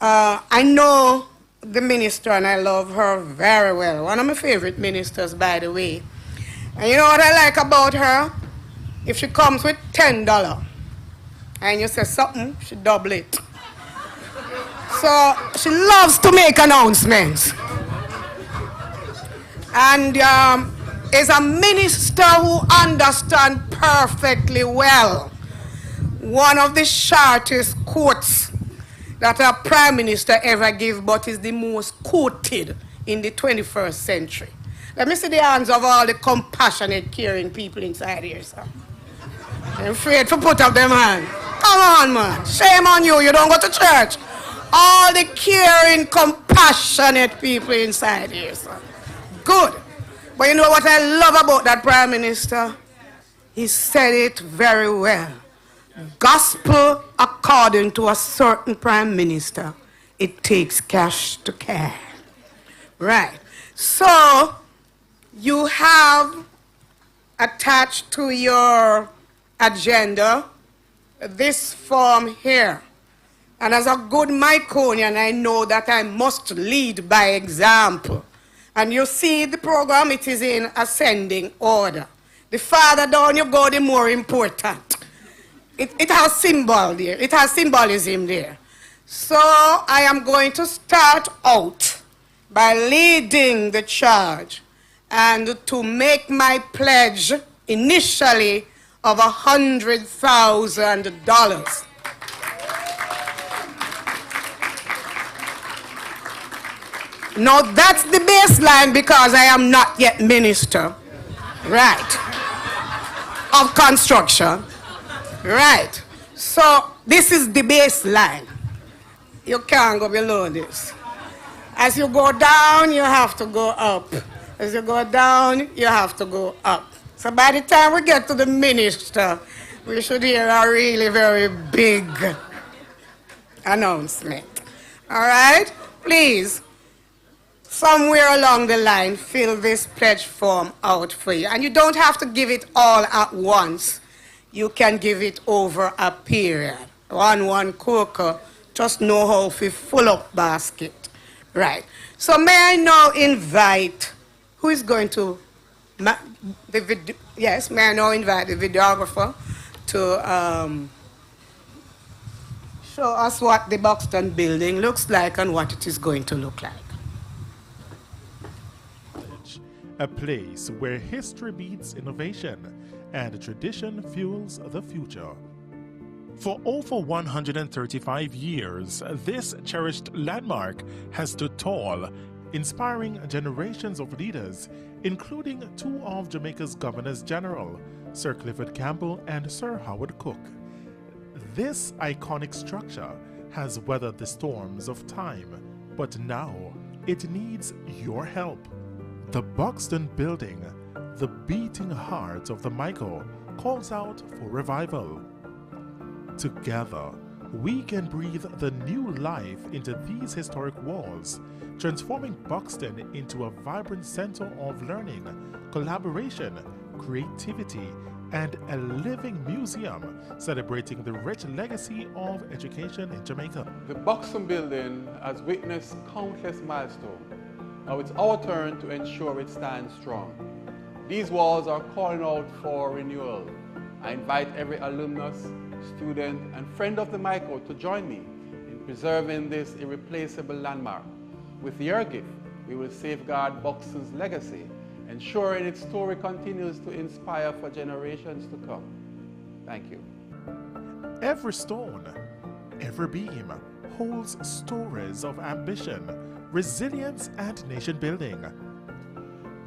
I know the minister and I love her very well. One of my favorite ministers, by the way. And you know what I like about her? If she comes with $10 and you say something, she double it. So she loves to make announcements. And is a minister who understands perfectly well one of the shortest quotes that a prime minister ever gave, but is the most quoted in the 21st century. Let me see the hands of all the compassionate, caring people inside here, sir. I'm afraid to put up them hands. Come on, man. Shame on you. You don't go to church. All the caring, compassionate people inside here, sir. Good. But you know what I love about that prime minister? He said it very well. Gospel according to a certain prime minister, it takes cash to care. Right. So you have attached to your agenda this form here. And as a good Myconian, I know that I must lead by example. And you see the program, it is in ascending order. The farther down you go, the more important. It has symbol there. It has symbolism there. So I am going to start out by leading the charge and to make my pledge initially of $100,000. Now that's the baseline because I am not yet minister, right, of construction. Right. So this is the baseline. You can't go below this. As you go down, you have to go up. As you go down, you have to go up. So by the time we get to the minister, we should hear a really very big announcement. All right? Please, somewhere along the line, fill this pledge form out for you. And you don't have to give it all at once. You can give it over a period. One cocoa, just know how to fill up basket. Right. So may I now invite, who is going to, yes, may I now invite the videographer to show us what the Buxton building looks like and what it is going to look like. A place where history meets innovation and tradition fuels the future. For over 135 years, this cherished landmark has stood tall, inspiring generations of leaders, including two of Jamaica's governors general, Sir Clifford Campbell and Sir Howard Cook. This iconic structure has weathered the storms of time, but now it needs your help. The Buxton building, the beating heart of the Michael, calls out for revival. Together, we can breathe the new life into these historic walls, transforming Buxton into a vibrant center of learning, collaboration, creativity, and a living museum celebrating the rich legacy of education in Jamaica. The Buxton building has witnessed countless milestones. Now it's our turn to ensure it stands strong. These walls are calling out for renewal. I invite every alumnus, student, and friend of the Michael to join me in preserving this irreplaceable landmark. With your gift, we will safeguard Buxton's legacy, ensuring its story continues to inspire for generations to come. Thank you. Every stone, every beam holds stories of ambition, resilience, and nation building.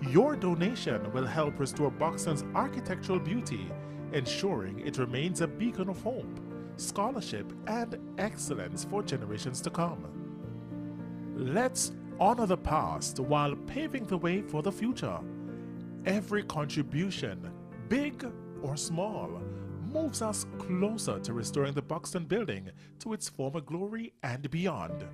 Your donation will help restore Buxton's architectural beauty, ensuring it remains a beacon of hope, scholarship, and excellence for generations to come. Let's honor the past while paving the way for the future. Every contribution, big or small, moves us closer to restoring the Buxton building to its former glory and beyond.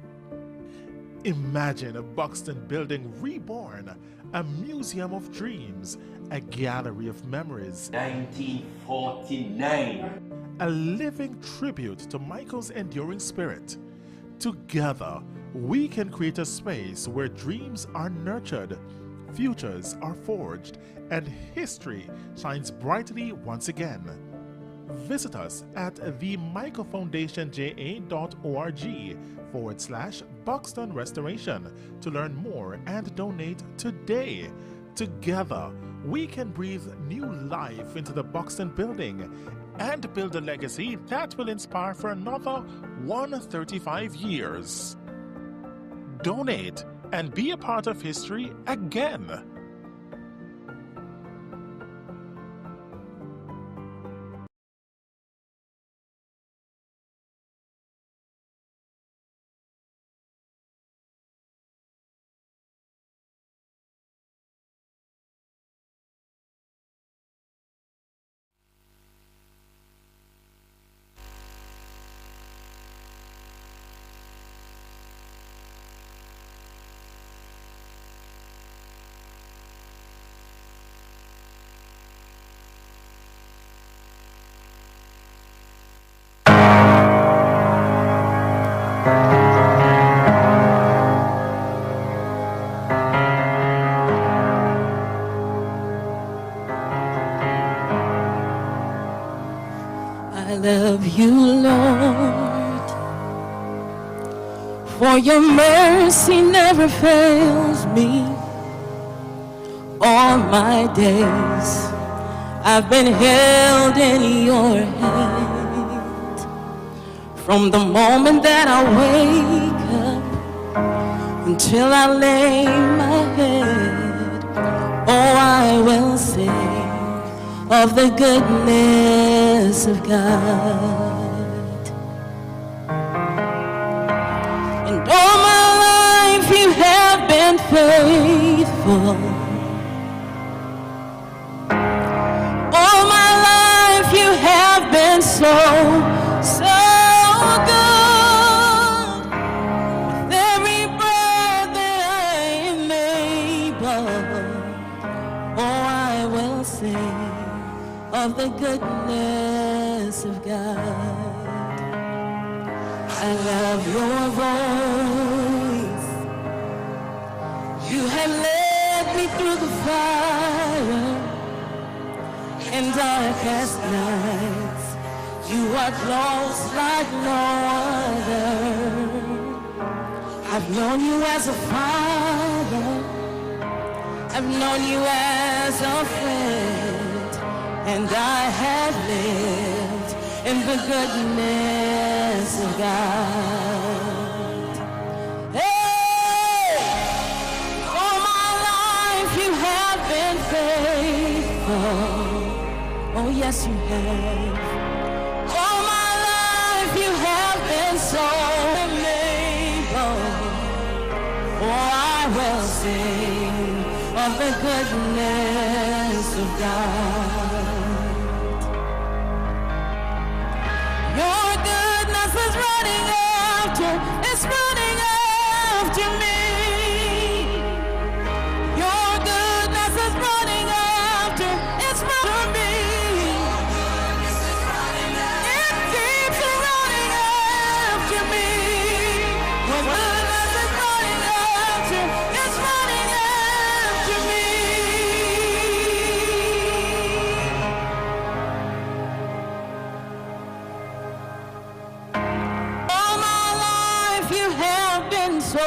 Imagine a Buxton building reborn, a museum of dreams, a gallery of memories, 1949. a living tribute to Michael's enduring spirit. Together, we can create a space where dreams are nurtured, futures are forged, and history shines brightly once again. Visit us at themichaelfoundationja.org/Buxton Restoration to learn more and donate today. Together, we can breathe new life into the Buxton building and build a legacy that will inspire for another 135 years. Donate and be a part of history again. I love you, Lord, for your mercy never fails me. All my days I've been held in your hand. From the moment that I wake up until I lay my head, oh, I will sing of the goodness of God. And all my life you have been faithful. All my life you have been so, so good. With every breath that I am able, oh, I will sing of the goodness of God. I love your voice. You have led me through the fire and darkest nights. You are close like no other. I've known you as a father. I've known you as a friend. And I have lived in the goodness of God. Hey! All my life you have been faithful. Oh yes you have. All my life you have been so able. Oh, I will sing of the goodness of God. Your goodness is running after, it's running after me. Your goodness is running after, it's running me. It keeps running after me. Your goodness is running after, it's running after me. All my life you have been so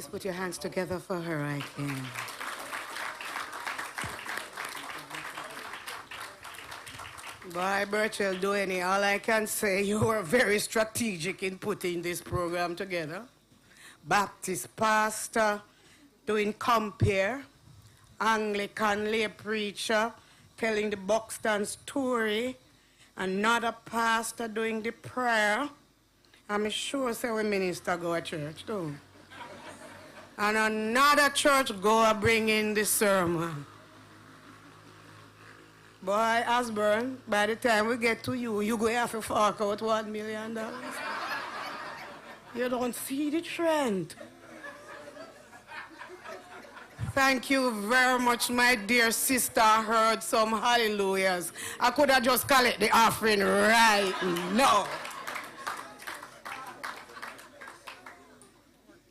Please put your hands together for her, I can. Boy, Birchell Doheny, all I can say, you were very strategic in putting this program together. Baptist pastor doing compare, Anglican lay preacher telling the Buxton story, another pastor doing the prayer. I'm sure say we minister go to church too. And another church goer bring in the sermon. Boy, Osborne, by the time we get to you, you go have to fork out $1 million. You don't see the trend. Thank you very much, my dear sister. I heard some hallelujahs. I could have just collect the offering right now.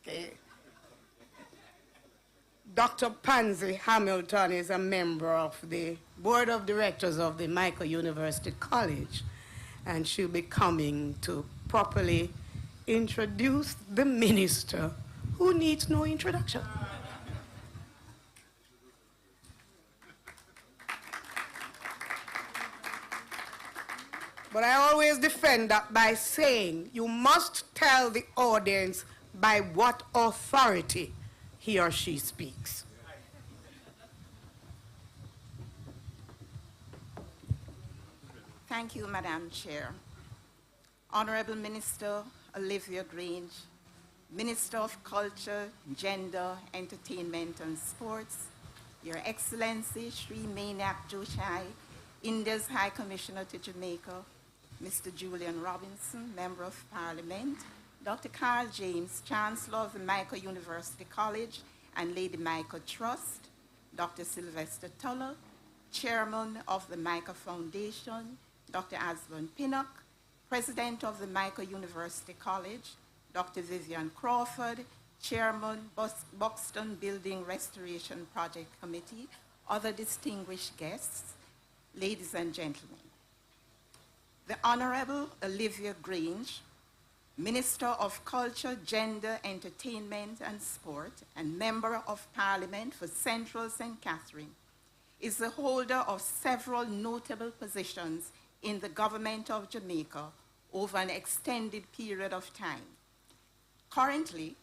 Okay. Dr. Pansy Hamilton is a member of the board of directors of the Michael University College, and she'll be coming to properly introduce the minister who needs no introduction. But I always defend that by saying you must tell the audience by what authority he or she speaks. Thank you, Madam Chair. Honorable Minister Olivia Grange, Minister of Culture, Gender, Entertainment and Sports, Your Excellency Sri Mainak Joshai, India's High Commissioner to Jamaica, Mr. Julian Robinson, Member of Parliament, Dr. Carl James, Chancellor of the Michael University College and Lady Michael Trust, Dr. Sylvester Tuller, Chairman of the Michael Foundation, Dr. Asborn Pinnock, President of the Michael University College, Dr. Vivian Crawford, Chairman, Buxton Building Restoration Project Committee, other distinguished guests, ladies and gentlemen. The Honorable Olivia Grange, Minister of Culture, Gender, Entertainment and Sport, and Member of Parliament for Central St. Catherine, is the holder of several notable positions in the government of Jamaica over an extended period of time. Currently,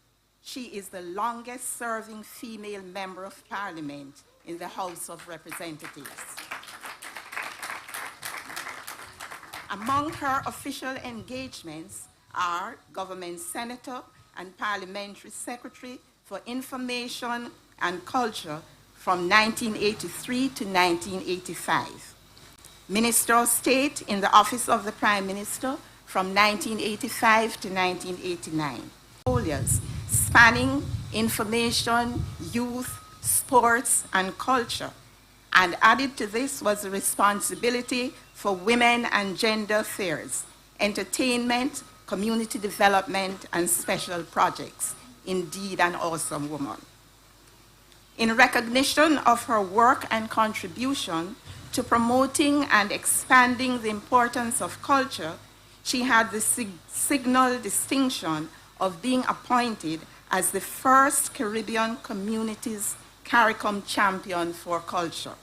she is the longest-serving female member of Parliament in the House of Representatives. Among her official engagements are Government Senator and Parliamentary Secretary for Information and Culture from 1983 to 1985, Minister of State in the Office of the Prime Minister from 1985 to 1989, portfolios spanning information, youth, sports, and culture. And added to this was the responsibility for women and gender affairs, entertainment, community development, and special projects. Indeed, an awesome woman. In recognition of her work and contribution to promoting and expanding the importance of culture, she had the signal distinction of being appointed as the first Caribbean Communities CARICOM champion for culture.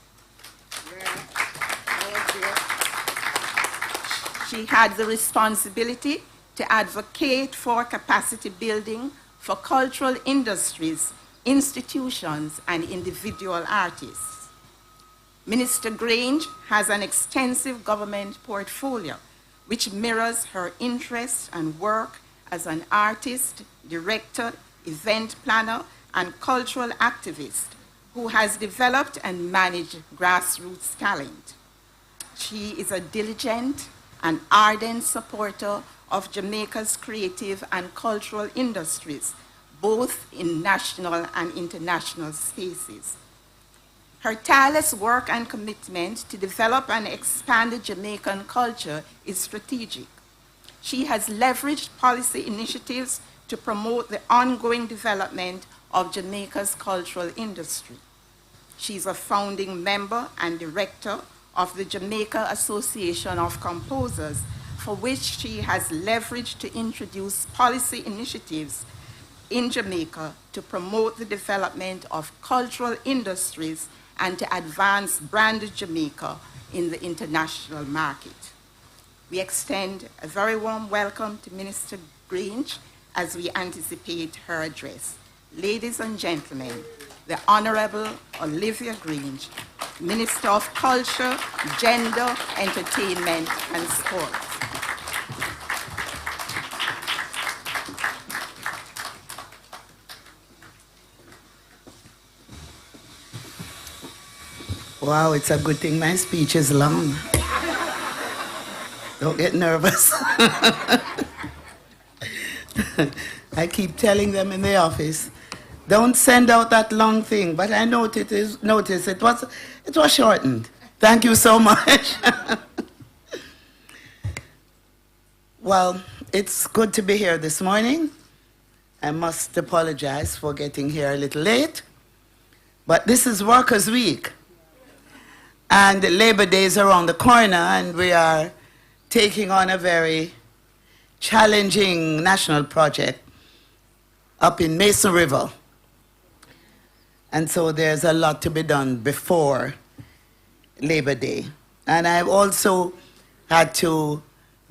She had the responsibility to advocate for capacity building for cultural industries, institutions, and individual artists. Minister Grange has an extensive government portfolio which mirrors her interests and work as an artist, director, event planner, and cultural activist who has developed and managed grassroots talent. She is a diligent and ardent supporter of Jamaica's creative and cultural industries, both in national and international spaces. Her tireless work and commitment to develop and expand the Jamaican culture is strategic. She has leveraged policy initiatives to promote the ongoing development of Jamaica's cultural industry. She's a founding member and director of the Jamaica Association of Composers, for which she has leveraged to introduce policy initiatives in Jamaica to promote the development of cultural industries and to advance branded Jamaica in the international market. We extend a very warm welcome to Minister Grange as we anticipate her address. Ladies and gentlemen, the Honorable Olivia Grange, Minister of Culture, Gender, Entertainment and Sports. Wow, it's a good thing my speech is long. Don't get nervous. I keep telling them in the office, don't send out that long thing, but I noticed it was shortened. Thank you so much. Well, it's good to be here this morning. I must apologize for getting here a little late, but this is Workers' Week. And Labor Day is around the corner, and we are taking on a very challenging national project up in Mason River. And so there's a lot to be done before Labor Day. And I've also had to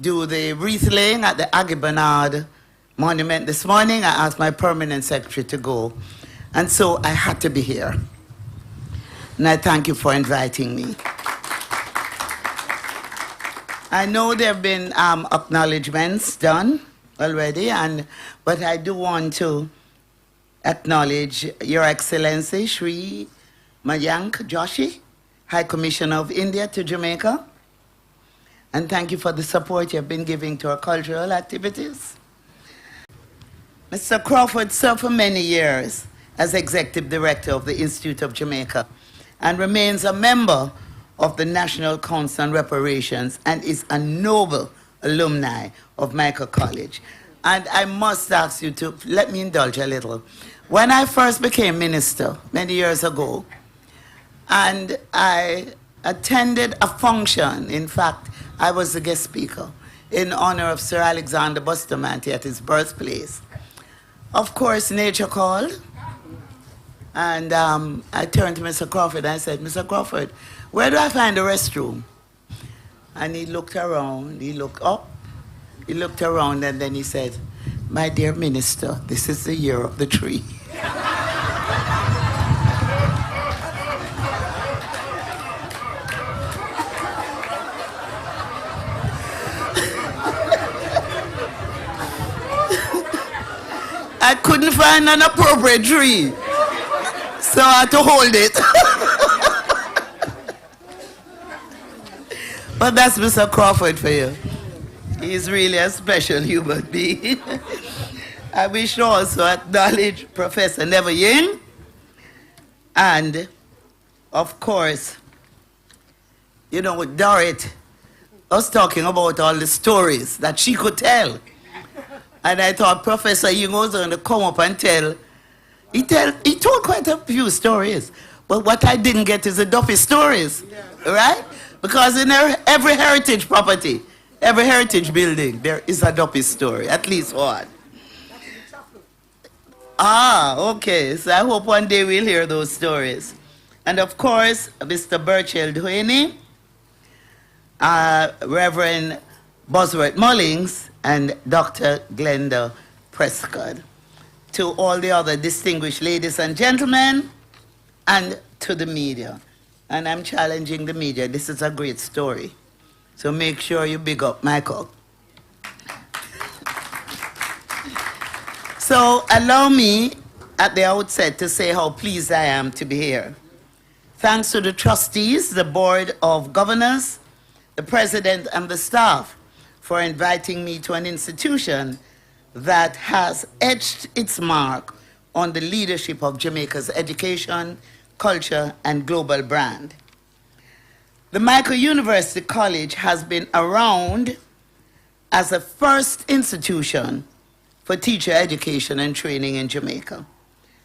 do the wreath laying at the Aggie Bernard Monument this morning. I asked my permanent secretary to go. And so I had to be here. And I thank you for inviting me. I know there have been acknowledgements done already, but I do want to acknowledge Your Excellency Sri Mayank Joshi, High Commissioner of India to Jamaica. And thank you for the support you've been giving to our cultural activities. Mr. Crawford served for many years as Executive Director of the Institute of Jamaica and remains a member of the National Council on Reparations and is a noble alumni of Michael College. And I must ask you to let me indulge a little. When I first became minister many years ago, and I attended a function, in fact, I was the guest speaker, in honor of Sir Alexander Bustamante at his birthplace. Of course, nature called. And I turned to Mr. Crawford and I said, Mr. Crawford, where do I find a restroom? And he looked around, he looked up, he looked around, and then he said, my dear minister, this is the year of the tree. I couldn't find an appropriate tree. So I had to hold it. But that's Mr. Crawford for you. He's really a special human being. I wish to also acknowledge Professor Never Ying. And, of course, you know, with Dorrit, us talking about all the stories that she could tell. And I thought Professor Ying was going to come up and tell. He told quite a few stories, but what I didn't get is the Duffy stories, right? Because in every heritage property, every heritage building, there is a Duffy story, at least one. Ah, okay, so I hope one day we'll hear those stories. And of course, Mr. Burchell Duhaney, Reverend Bosworth Mullings, and Dr. Glenda Prescott. To all the other distinguished ladies and gentlemen, and to the media. And I'm challenging the media. This is a great story. So make sure you big up Michael. So allow me at the outset to say how pleased I am to be here. Thanks to the trustees, the Board of Governors, the President, and the staff for inviting me to an institution that has etched its mark on the leadership of Jamaica's education, culture, and global brand. The Michael University College has been around as the first institution for teacher education and training in Jamaica,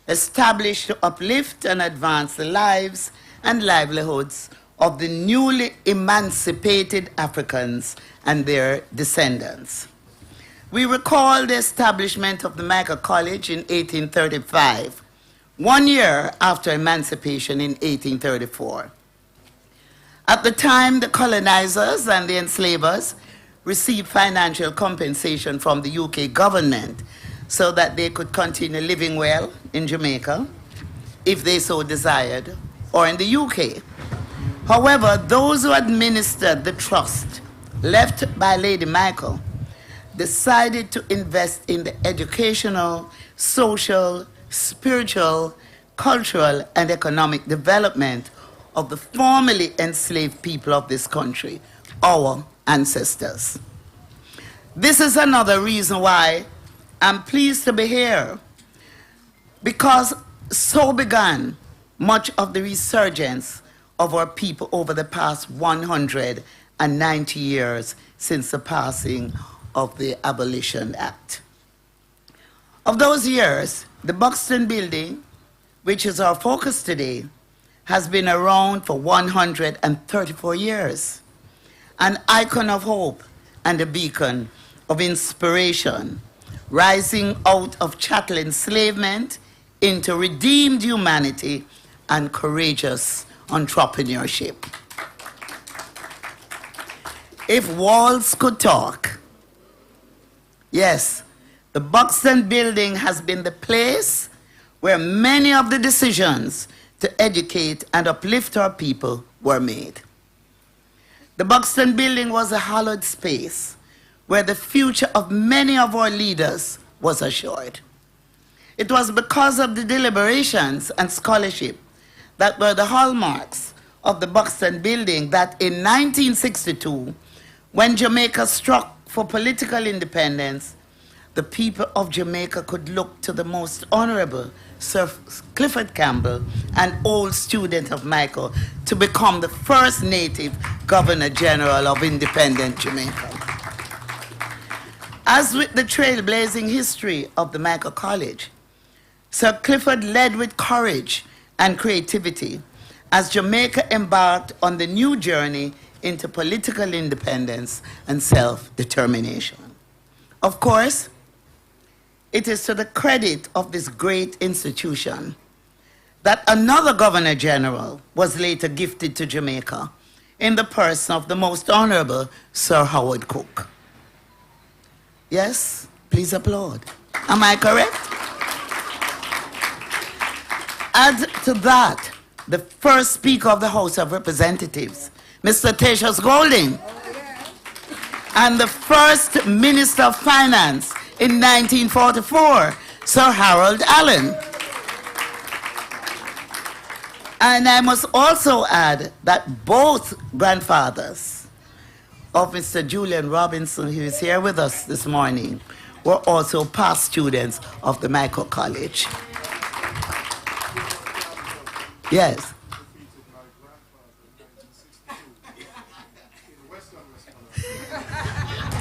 established to uplift and advance the lives and livelihoods of the newly emancipated Africans and their descendants. We recall the establishment of the Jamaica College in 1835, 1 year after emancipation in 1834. At the time, the colonizers and the enslavers received financial compensation from the UK government so that they could continue living well in Jamaica, if they so desired, or in the UK. However, those who administered the trust left by Lady Michael decided to invest in the educational, social, spiritual, cultural, and economic development of the formerly enslaved people of this country, our ancestors. This is another reason why I'm pleased to be here, because so began much of the resurgence of our people over the past 190 years since the passing of the Abolition Act. Of those years, the Buxton building, which is our focus today, has been around for 134 years, an icon of hope and a beacon of inspiration, rising out of chattel enslavement into redeemed humanity and courageous entrepreneurship. If walls could talk, yes, the Buxton building has been the place where many of the decisions to educate and uplift our people were made. The Buxton building was a hallowed space where the future of many of our leaders was assured. It was because of the deliberations and scholarship that were the hallmarks of the Buxton building that in 1962, when Jamaica struck for political independence, the people of Jamaica could look to the most honorable Sir Clifford Campbell, an old student of Michael, to become the first native Governor General of independent Jamaica. As with the trailblazing history of the Michael College, Sir Clifford led with courage and creativity as Jamaica embarked on the new journey into political independence and self-determination. Of course, it is to the credit of this great institution that another Governor General was later gifted to Jamaica in the person of the most honorable Sir Howard Cook. Yes, please applaud. Am I correct? Add to that, the first Speaker of the House of Representatives, Mr. Tertius Golding, and the first Minister of Finance in 1944, Sir Harold Allen. And I must also add that both grandfathers of Mr. Julian Robinson, who is here with us this morning, were also past students of the Michael College. Yes.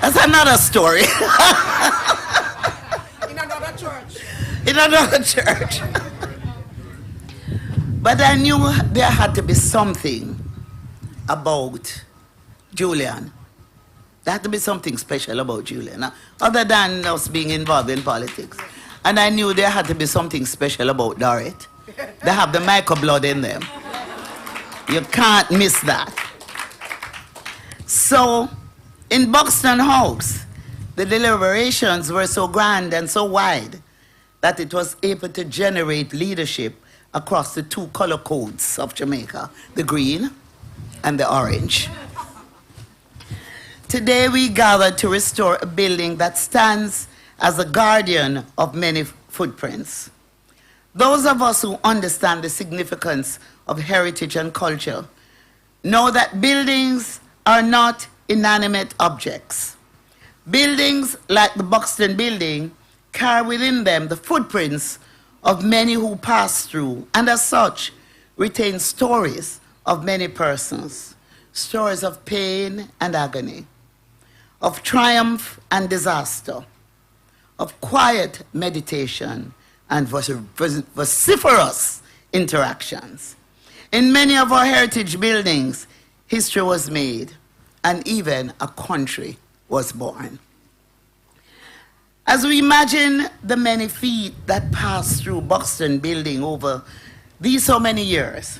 That's another story. In another church. In another church. But I knew there had to be something about Julian. There had to be something special about Julian, other than us being involved in politics. And I knew there had to be something special about Dorrit. They have the Michael blood in them. You can't miss that. So, in Buxton House, the deliberations were so grand and so wide that it was able to generate leadership across the two color codes of Jamaica, the green and the orange. Today we gather to restore a building that stands as a guardian of many footprints. Those of us who understand the significance of heritage and culture know that buildings are not inanimate objects. Buildings like the Buxton building carry within them the footprints of many who passed through, and as such, retain stories of many persons, stories of pain and agony, of triumph and disaster, of quiet meditation and vociferous interactions. In many of our heritage buildings, history was made, and even a country was born. As we imagine the many feet that passed through Buxton building over these so many years,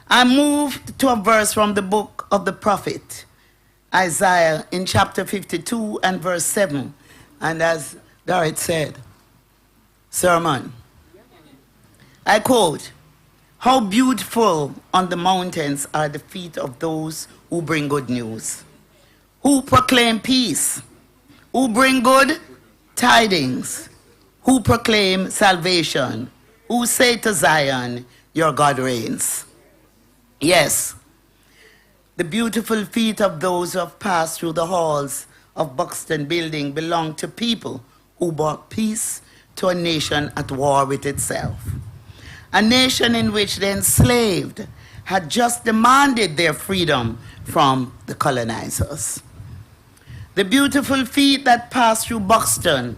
I'm moved to a verse from the book of the prophet Isaiah in chapter 52 and verse 7. And as Garrett said, sermon, I quote, "How beautiful on the mountains are the feet of those who bring good news, who proclaim peace, who bring good tidings, who proclaim salvation, who say to Zion, your God reigns." Yes, the beautiful feet of those who have passed through the halls of Buxton building belong to people who brought peace to a nation at war with itself. A nation in which the enslaved had just demanded their freedom from the colonizers. The beautiful feet that passed through Buxton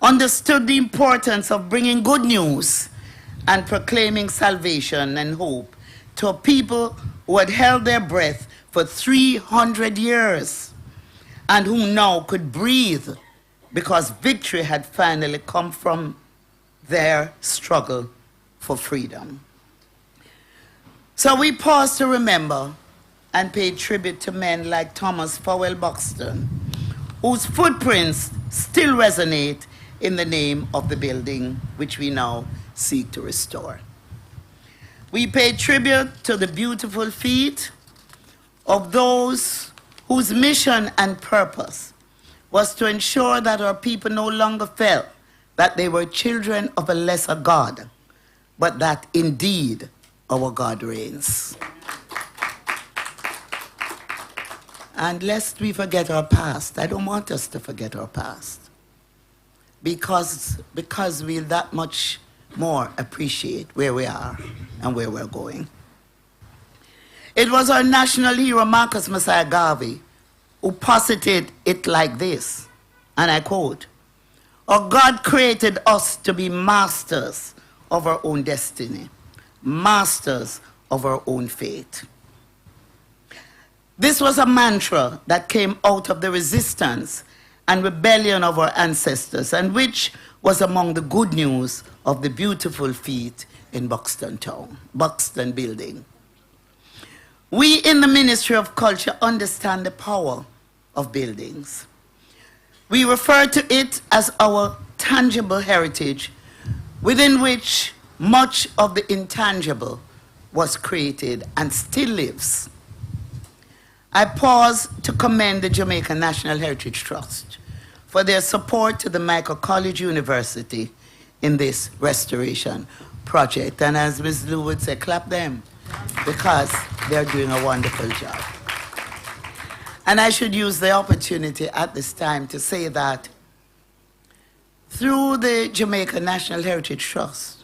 understood the importance of bringing good news and proclaiming salvation and hope to a people who had held their breath for 300 years and who now could breathe because victory had finally come from their struggle for freedom. So we pause to remember and pay tribute to men like Thomas Fowell Buxton, whose footprints still resonate in the name of the building which we now seek to restore. We pay tribute to the beautiful feet of those whose mission and purpose was to ensure that our people no longer felt that they were children of a lesser God, but that indeed our God reigns. And lest we forget our past, I don't want us to forget our past, because we'll that much more appreciate where we are and where we're going. It was our national hero, Marcus Messiah Garvey, who posited it like this, and I quote, "Our God created us to be masters of our own destiny, masters of our own fate." This was a mantra that came out of the resistance and rebellion of our ancestors, and which was among the good news of the beautiful feet in Buxton town, Buxton building. We in the Ministry of Culture understand the power of buildings. We refer to it as our tangible heritage, within which much of the intangible was created and still lives. I pause to commend the Jamaica National Heritage Trust for their support to the Michael College University in this restoration project. And as Ms. Lou would say, clap them, because they're doing a wonderful job. And I should use the opportunity at this time to say that through the Jamaica National Heritage Trust,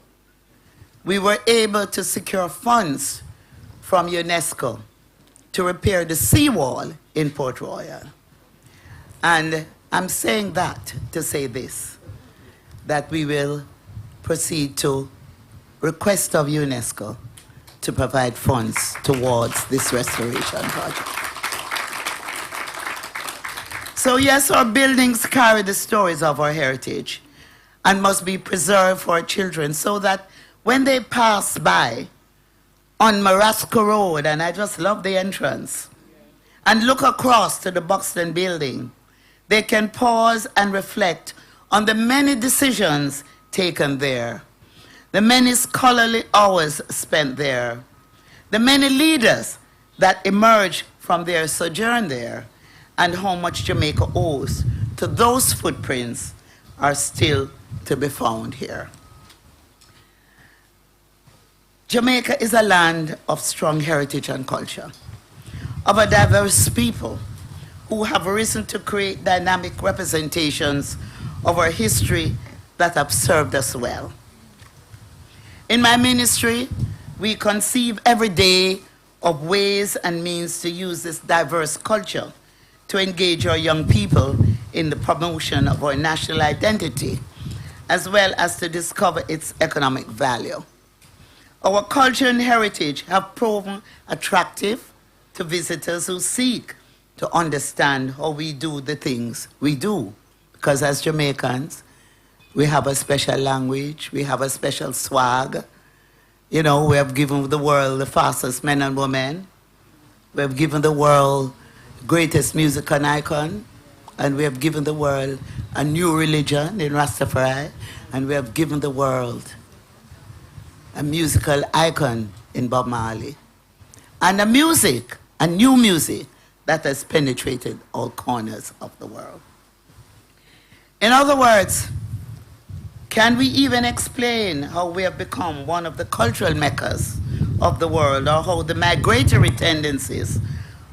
we were able to secure funds from UNESCO to repair the seawall in Port Royal. And I'm saying that to say this, that we will proceed to request of UNESCO to provide funds towards this restoration project. So yes, our buildings carry the stories of our heritage and must be preserved for our children so that when they pass by on Marasco Road, and I just love the entrance, and look across to the Buxton building, they can pause and reflect on the many decisions taken there, the many scholarly hours spent there, the many leaders that emerged from their sojourn there, and how much Jamaica owes to those footprints are still to be found here. Jamaica is a land of strong heritage and culture, of a diverse people who have risen to create dynamic representations of our history that have served us well. In my ministry, we conceive every day of ways and means to use this diverse culture to engage our young people in the promotion of our national identity, as well as to discover its economic value. Our culture and heritage have proven attractive to visitors who seek to understand how we do the things we do, because as Jamaicans, we have a special language, we have a special swag. You know, we have given the world the fastest men and women. We have given the world the greatest musical icon. And we have given the world a new religion in Rastafari. And we have given the world a musical icon in Bob Marley. And a new music that has penetrated all corners of the world. In other words, can we even explain how we have become one of the cultural meccas of the world, or how the migratory tendencies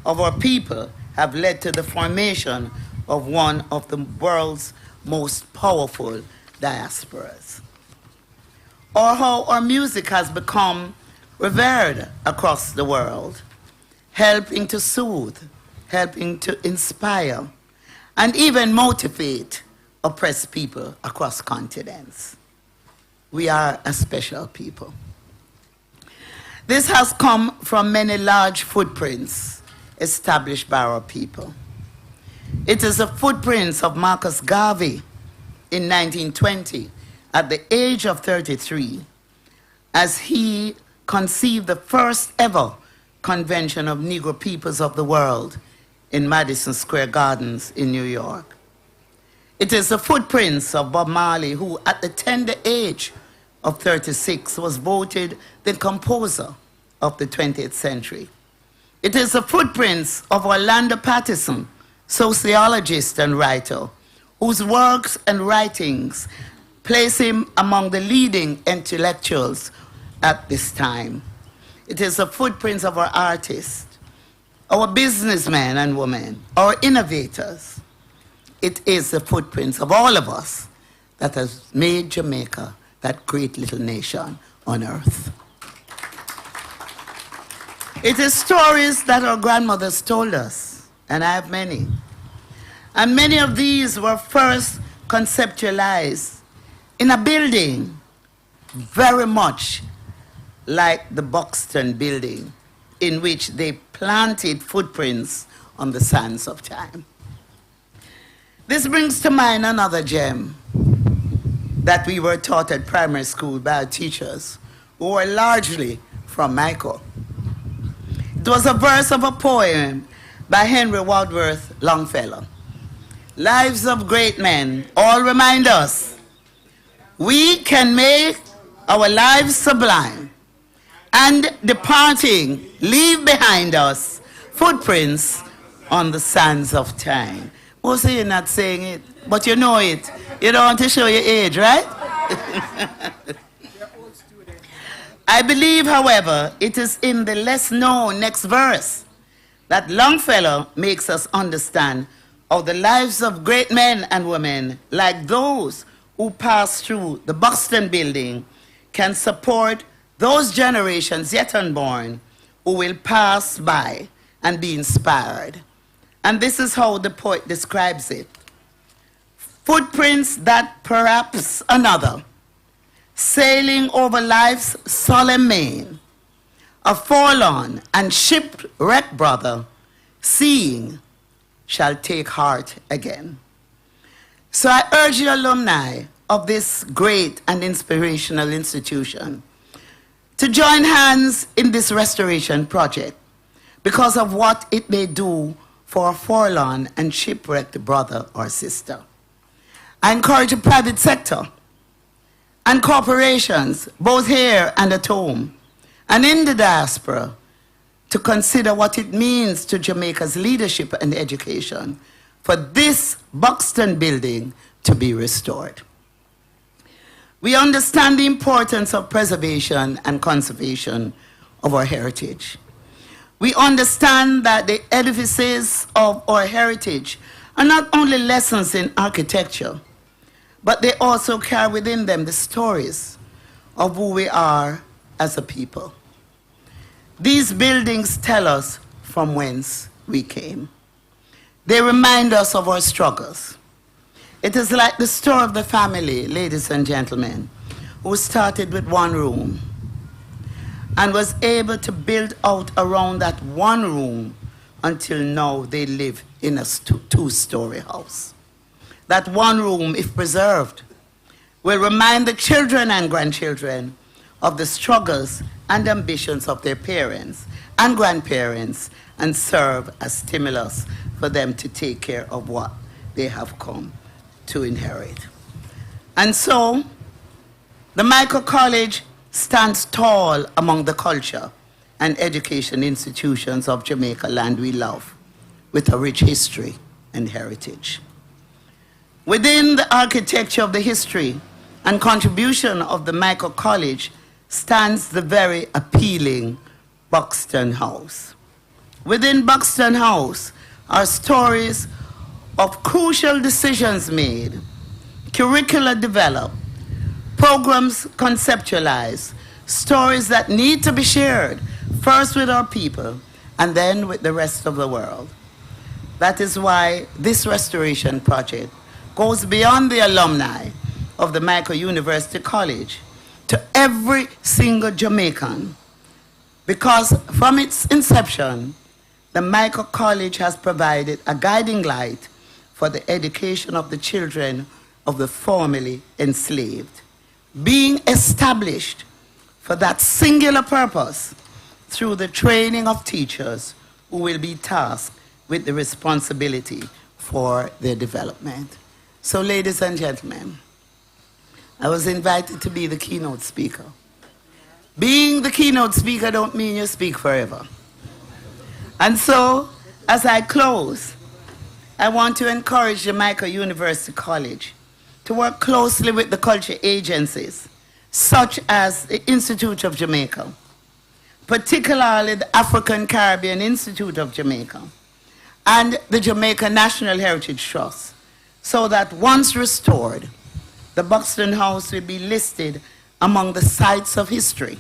of our people have led to the formation of one of the world's most powerful diasporas? Or how our music has become revered across the world, helping to soothe, helping to inspire, and even motivate oppressed people across continents. We are a special people. This has come from many large footprints established by our people. It is the footprints of Marcus Garvey in 1920, at the age of 33, as he conceived the first ever convention of Negro peoples of the world in Madison Square Gardens in New York. It is the footprints of Bob Marley, who at the tender age of 36 was voted the composer of the 20th century. It is the footprints of Orlando Patterson, sociologist and writer, whose works and writings place him among the leading intellectuals at this time. It is the footprints of our artists, our businessmen and women, our innovators. It is the footprints of all of us that has made Jamaica that great little nation on earth. It is stories that our grandmothers told us, and I have many. And many of these were first conceptualized in a building very much like the Buxton building, in which they planted footprints on the sands of time. This brings to mind another gem that we were taught at primary school by our teachers, who were largely from Michael. It was a verse of a poem by Henry Wadsworth Longfellow. Lives of great men all remind us we can make our lives sublime, and departing, leave behind us footprints on the sands of time. Also, you're not saying it, but you know it. You don't want to show your age, right? I believe, however, it is in the less known next verse that Longfellow makes us understand how the lives of great men and women, like those who passed through the Buxton building, can support those generations yet unborn who will pass by and be inspired. And this is how the poet describes it. Footprints that perhaps another, sailing over life's solemn main, a forlorn and shipwrecked brother, seeing, shall take heart again. So I urge the alumni of this great and inspirational institution to join hands in this restoration project because of what it may do for a forlorn and shipwrecked brother or sister. I encourage the private sector and corporations, both here and at home, and in the diaspora, to consider what it means to Jamaica's leadership and education for this Buxton building to be restored. We understand the importance of preservation and conservation of our heritage. We understand that the edifices of our heritage are not only lessons in architecture, but they also carry within them the stories of who we are as a people. These buildings tell us from whence we came. They remind us of our struggles. It is like the story of the family, ladies and gentlemen, who started with one room and was able to build out around that one room until now they live in a two-story house. that one room, if preserved, will remind the children and grandchildren of the struggles and ambitions of their parents and grandparents and serve as stimulus for them to take care of what they have come to inherit. And so, the Michael College stands tall among the culture and education institutions of Jamaica, land we love, with a rich history and heritage. Within the architecture of the history and contribution of the Michael College stands the very appealing Buxton House. Within Buxton House are stories of crucial decisions made, curricula developed, programs conceptualized, stories that need to be shared, first with our people and then with the rest of the world. That is why this restoration project goes beyond the alumni of the Michael University College to every single Jamaican, because from its inception, the Michael College has provided a guiding light for the education of the children of the formerly enslaved, being established for that singular purpose through the training of teachers who will be tasked with the responsibility for their development. So, ladies and gentlemen, I was invited to be the keynote speaker. Being the keynote speaker don't mean you speak forever. And so, as I close, I want to encourage Jamaica University College to work closely with the culture agencies, such as the Institute of Jamaica, particularly the African Caribbean Institute of Jamaica, and the Jamaica National Heritage Trust, so that once restored, the Buxton House will be listed among the sites of history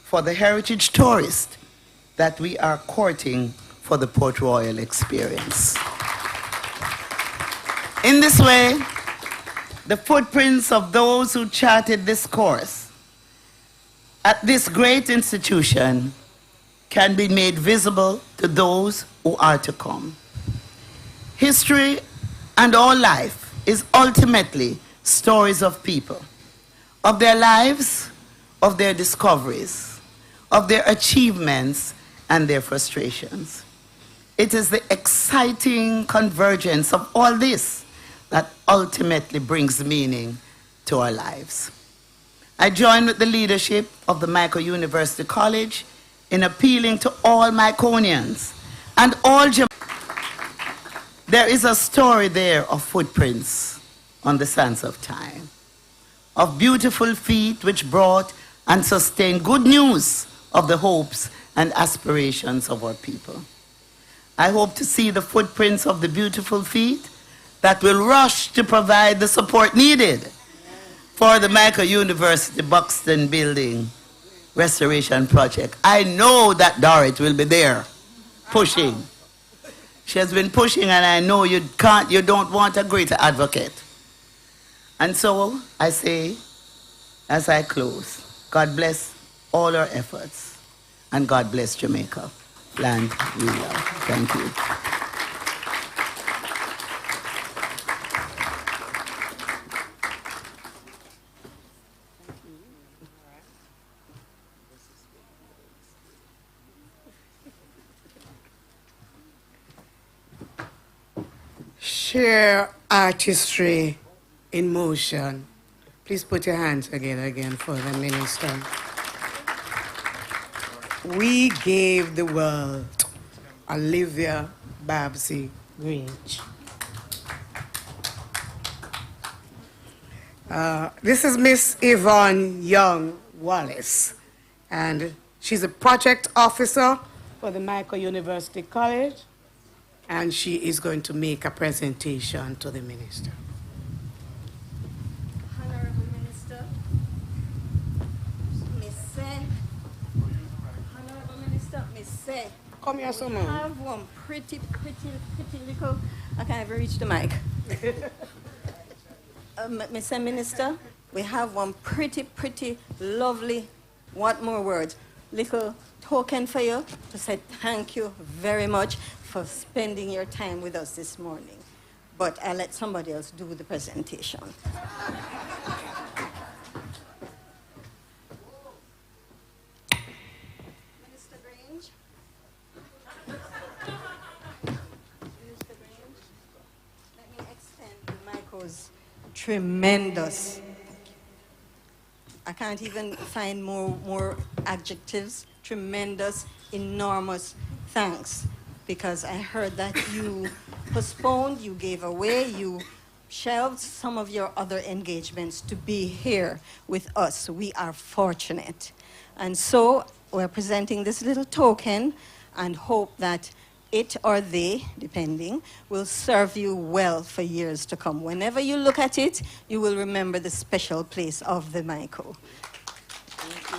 for the heritage tourist that we are courting for the Port Royal experience. In this way, the footprints of those who charted this course at this great institution can be made visible to those who are to come. History and all life is ultimately stories of people, of their lives, of their discoveries, of their achievements and their frustrations. It is the exciting convergence of all this that ultimately brings meaning to our lives. I join with the leadership of the Michael University College in appealing to all Miconians and all Jamaicans. There is a story there of footprints on the sands of time, of beautiful feet which brought and sustained good news of the hopes and aspirations of our people. I hope to see the footprints of the beautiful feet that will rush to provide the support needed for the Michael University Buxton Building Restoration Project. I know that Dorrit will be there pushing. She has been pushing, and I know you don't want a greater advocate. And so I say, as I close, God bless all our efforts, and God bless Jamaica, land we love. Thank you. Share artistry in motion. Please put your hands together again for the minister. We gave the world Olivia Babsy Grange. This is Miss Yvonne Young Wallace, and she's a project officer for the Michael University College, and she is going to make a presentation to the minister. Honorable Minister, Miss Say, Come here, I someone. have one pretty little, I can't even reach the mic. Mr. Minister, we have one pretty lovely, what more words, little token for you to say thank you very much for spending your time with us this morning. but I'll let somebody else do the presentation. Minister Grange? Minister Grange, let me extend Michael's tremendous. I can't even find more adjectives. Tremendous, enormous thanks, because I heard that you postponed, you gave away, you shelved some of your other engagements to be here with us. We are fortunate. And so we're presenting this little token and hope that it or they, depending, will serve you well for years to come. Whenever you look at it, you will remember the special place of the Michael. Thank you.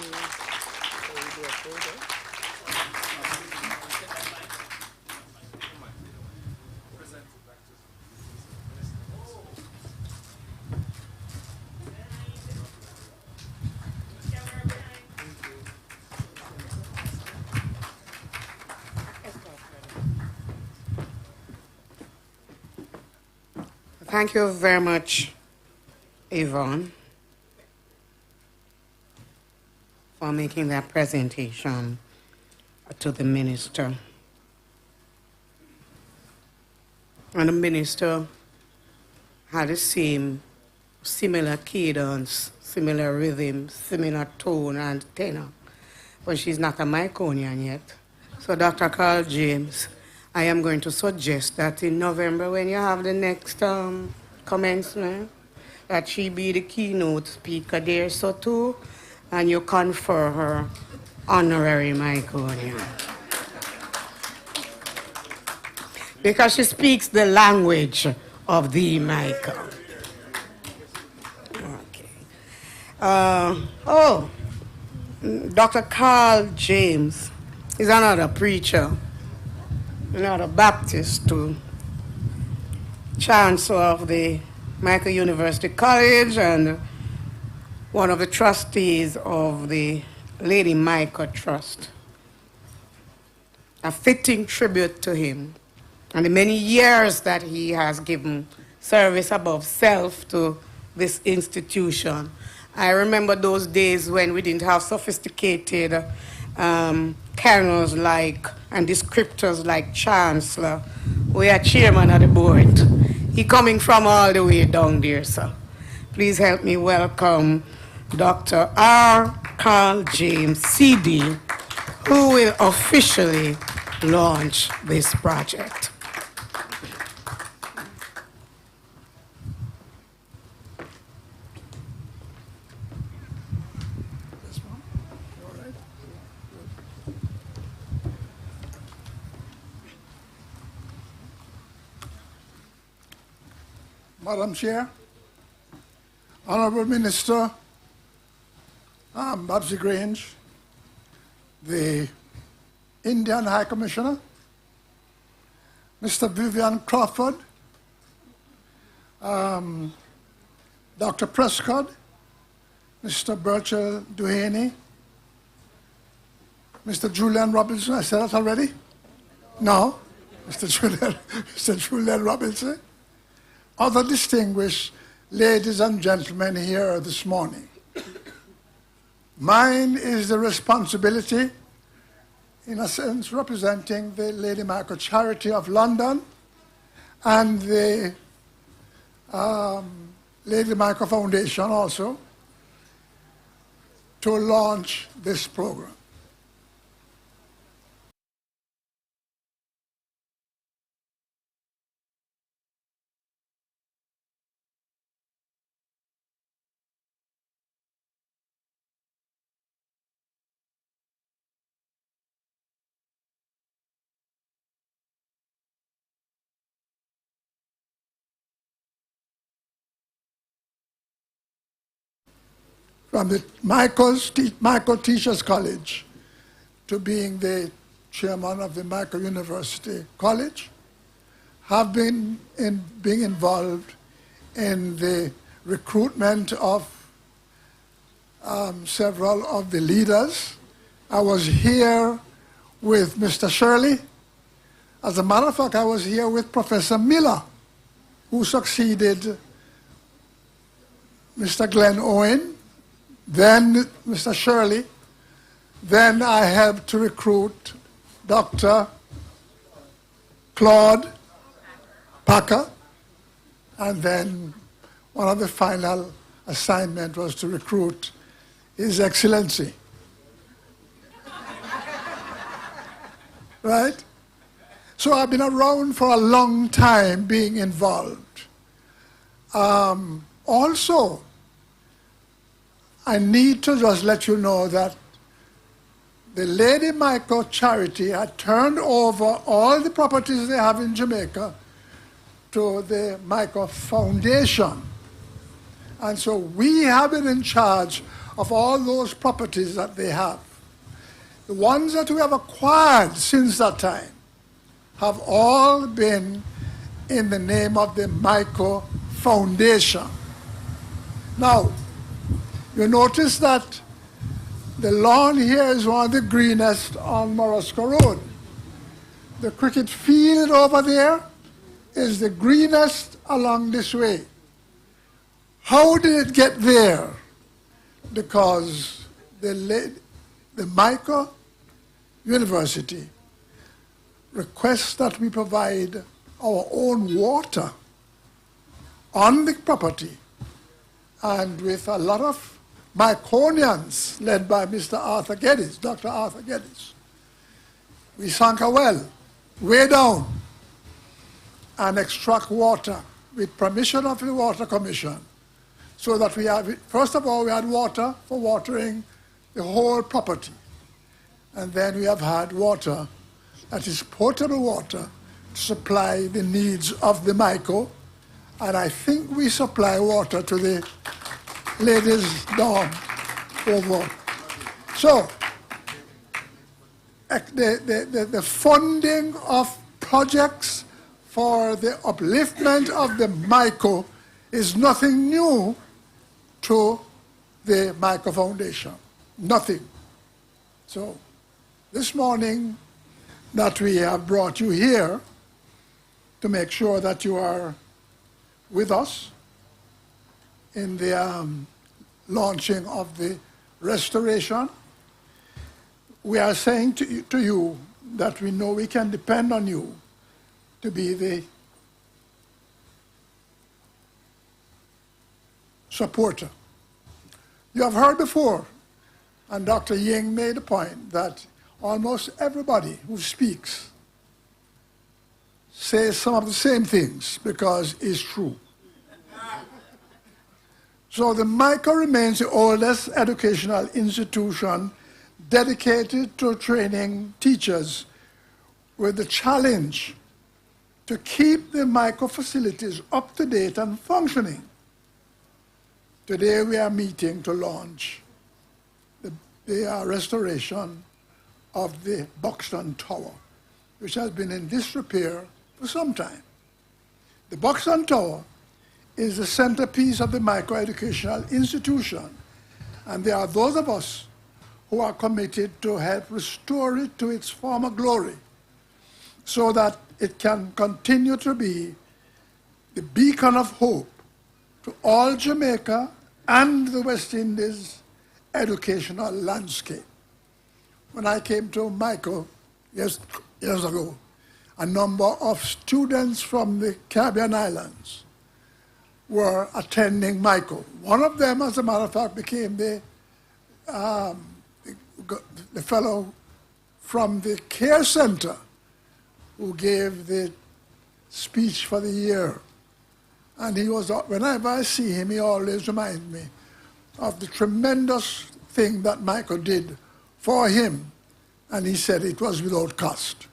Thank you very much, Yvonne, for making that presentation to the minister. And the minister had the similar cadence, similar rhythm, similar tone and tenor, but she's not a Myconian yet. So Dr. Carl James, I am going to suggest that in November, when you have the next commencement, that she be the keynote speaker there, so too, and you confer her honorary Myconian. Because she speaks the language of the Michael. Okay. Dr. Carl James is another preacher, another Baptist too, chancellor of the Michael University College and one of the trustees of the Lady Michael Trust. A fitting tribute to him and the many years that he has given service above self to this institution. I remember those days when we didn't have sophisticated canons like and descriptors like chancellor. We are chairman of the board. He coming from all the way down there, sir. Please help me welcome Dr. R. Carl James, CD, who will officially launch this project. Madam Chair, Honorable Minister, Babsy Grange, the Indian High Commissioner, Mr. Vivian Crawford, Dr. Prescott, Mr. Burchell Duhaney, Mr. Julian Robinson. I said that already? No, Mr. Julian Robinson. Other distinguished ladies and gentlemen here this morning. Mine is the responsibility, in a sense, representing the Lady Michael Charity of London and the Lady Michael Foundation also, to launch this program. From the Michael Teachers College to being the chairman of the Michael University College, have been being involved in the recruitment of several of the leaders. I was here with Mr. Shirley. As a matter of fact, I was here with Professor Miller who succeeded Mr. Glenn Owen, then Mr. Shirley. Then I helped to recruit Dr. Claude Packer, and then one of the final assignment was to recruit His Excellency. Right? So I've been around for a long time being involved. Also, I need to just let you know that the Lady Michael Charity had turned over all the properties they have in Jamaica to the Michael Foundation. And so we have been in charge of all those properties that they have. The ones that we have acquired since that time have all been in the name of the Michael Foundation. Now, you notice that the lawn here is one of the greenest on Morosco Road. The cricket field over there is the greenest along this way. How did it get there? Because the Michael University requests that we provide our own water on the property, and with a lot of Myconians led by Mr. Arthur Geddes, Dr. Arthur Geddes, we sank a well way down and extract water with permission of the Water Commission, so that we have, first of all, we had water for watering the whole property. And then we have had water that is potable water to supply the needs of the Michael. And I think we supply water to the ladies' dorm over. So, the funding of projects for the upliftment of the Michael is nothing new to the Michael Foundation. Nothing. So, this morning that we have brought you here to make sure that you are with us in the launching of the restoration, we are saying to you that we know we can depend on you to be the supporter. You have heard before, and Dr. Ying made a point, that almost everybody who speaks says some of the same things because it's true. So the Michael remains the oldest educational institution dedicated to training teachers with the challenge to keep the Michael facilities up to date and functioning. Today we are meeting to launch the restoration of the Buxton Tower, which has been in disrepair for some time. The Buxton Tower is the centerpiece of the Michael Educational Institution, and there are those of us who are committed to help restore it to its former glory so that it can continue to be the beacon of hope to all Jamaica and the West Indies educational landscape. When I came to Michael years ago, a number of students from the Caribbean islands were attending Michael. One of them, as a matter of fact, became the fellow from the care center who gave the speech for the year. And he was, whenever I see him, he always reminds me of the tremendous thing that Michael did for him. And he said it was without cost.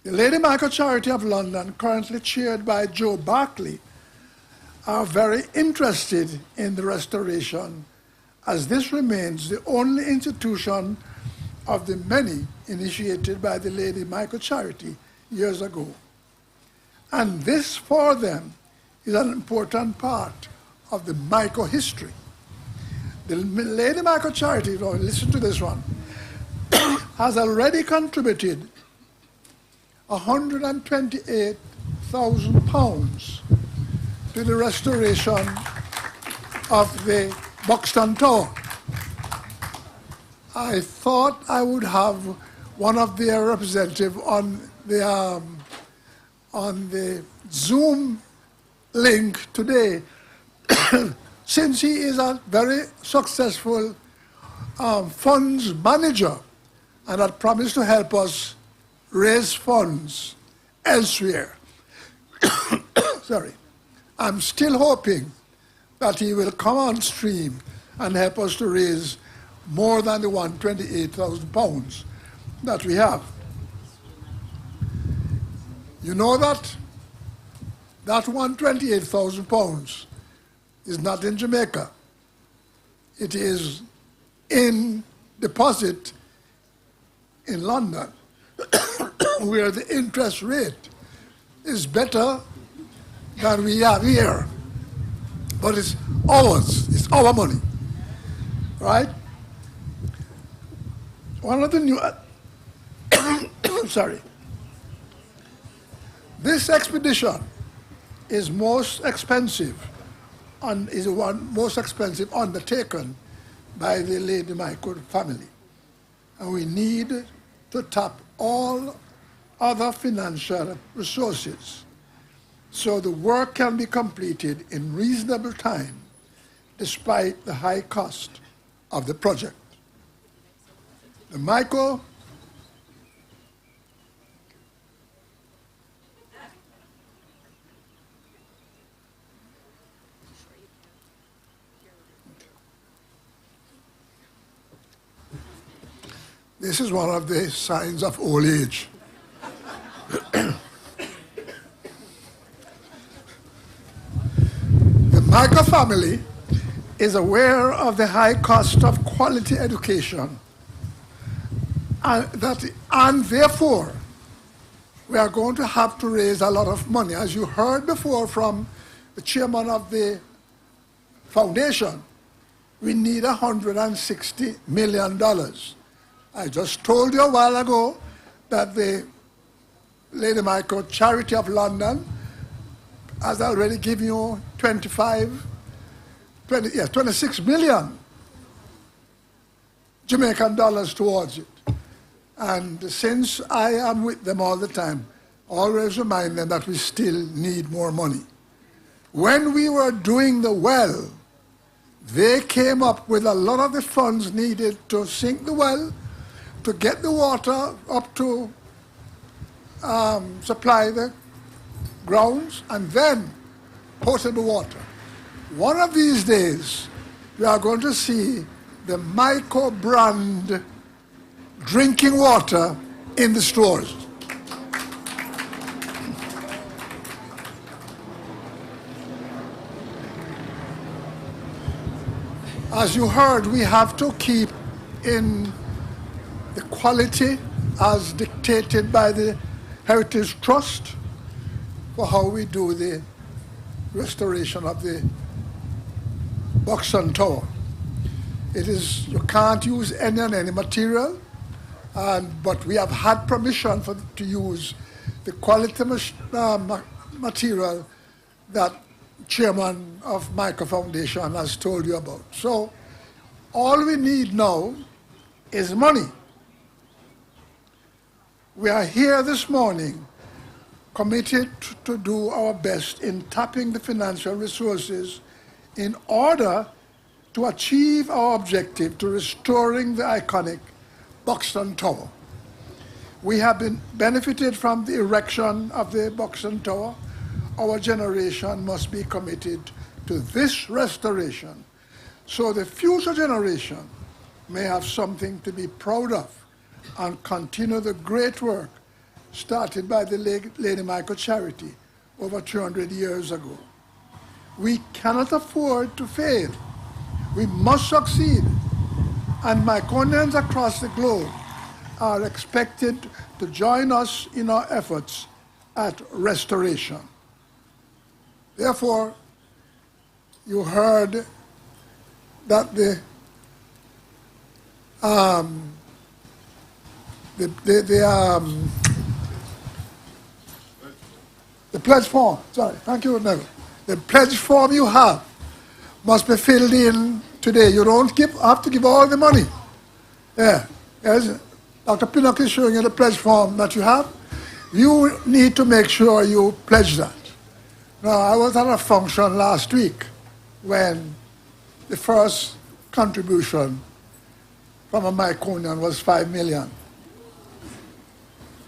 The Lady Michael Charity of London, currently chaired by Joe Barclay, are very interested in the restoration, as this remains the only institution of the many initiated by the Lady Michael Charity years ago. And this, for them, is an important part of the Michael history. The Lady Michael Charity, listen to this one, has already contributed $128 £128,000 to the restoration of the Buxton Tower. I thought I would have one of their representatives on the Zoom link today, since he is a very successful funds manager and had promised to help us raise funds elsewhere. Sorry. I'm still hoping that he will come on stream and help us to raise more than the £128,000 that we have. You know that £128,000 is not in Jamaica. It is in deposit in London, where the interest rate is better than we have here. But it's ours, it's our money, right? One of the new, sorry. This expedition is most expensive, is the one most expensive undertaken by the Lady Michael family. And we need to tap all other financial resources so the work can be completed in reasonable time despite the high cost of the project. The Michael This is one of the signs of old age. The Michael family is aware of the high cost of quality education, and therefore we are going to have to raise a lot of money. As you heard before from the chairman of the foundation, we need $160 million. I just told you a while ago that the Lady Michael Charity of London has already given you 26 million Jamaican dollars towards it. And since I am with them all the time, always remind them that we still need more money. When we were doing the well, they came up with a lot of the funds needed to sink the well, to get the water up to supply the grounds, and then potable water. One of these days, we are going to see the Michael brand drinking water in the stores. As you heard, we have to keep in the quality as dictated by the Heritage Trust for how we do the restoration of the Buxton Tower. It is, you can't use any material, but we have had permission to use the quality material that chairman of Michael Foundation has told you about. So all we need now is money. We are here this morning committed to do our best in tapping the financial resources in order to achieve our objective to restoring the iconic Buxton Tower. We have been benefited from the erection of the Buxton Tower. Our generation must be committed to this restoration so the future generation may have something to be proud of and continue the great work started by the Lady Michael Charity over 200 years ago. We cannot afford to fail. We must succeed. And Miconians across the globe are expected to join us in our efforts at restoration. Therefore, you heard that the The pledge form, sorry, thank you, Neville. The pledge form you have must be filled in today. You don't have to give all the money. Yeah, yes. Dr. Pinnock is showing you the pledge form that you have. You need to make sure you pledge that. Now, I was at a function last week when the first contribution from a Myconian was 5 million.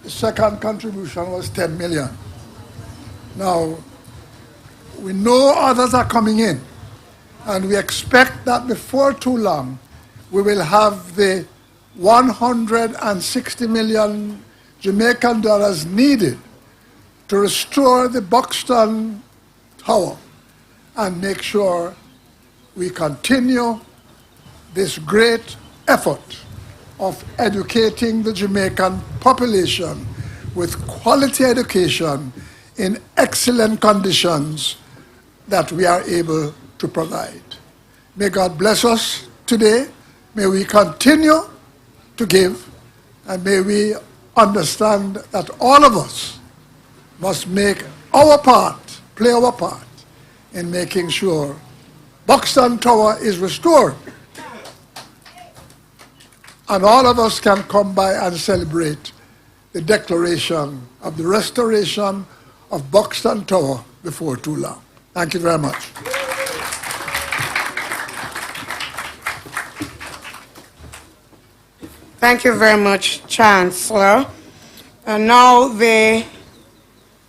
The second contribution was 10 million. Now, we know others are coming in, and we expect that before too long, we will have the 160 million Jamaican dollars needed to restore the Buxton Tower and make sure we continue this great effort of educating the Jamaican population with quality education in excellent conditions that we are able to provide. May God bless us today. May we continue to give, and may we understand that all of us must make our part, play our part in making sure Buxton Tower is restored. And all of us can come by and celebrate the declaration of the restoration of Buxton Tower before too long. Thank you very much. Thank you very much, Chancellor. And now the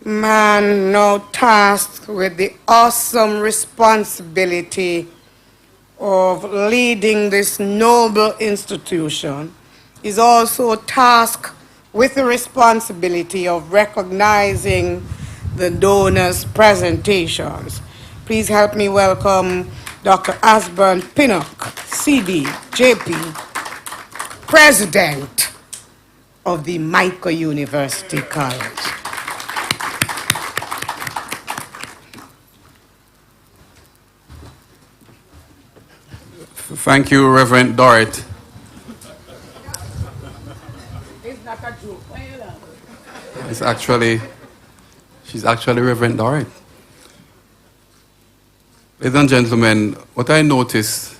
man now tasked with the awesome responsibility of leading this noble institution is also tasked with the responsibility of recognizing the donors' presentations. Please help me welcome Dr. Asburn Pinnock, CD, JP, President of the Micah University College. Thank you, Reverend Dorrit. It's not a joke. She's actually Reverend Dorrit. Ladies and gentlemen, what I noticed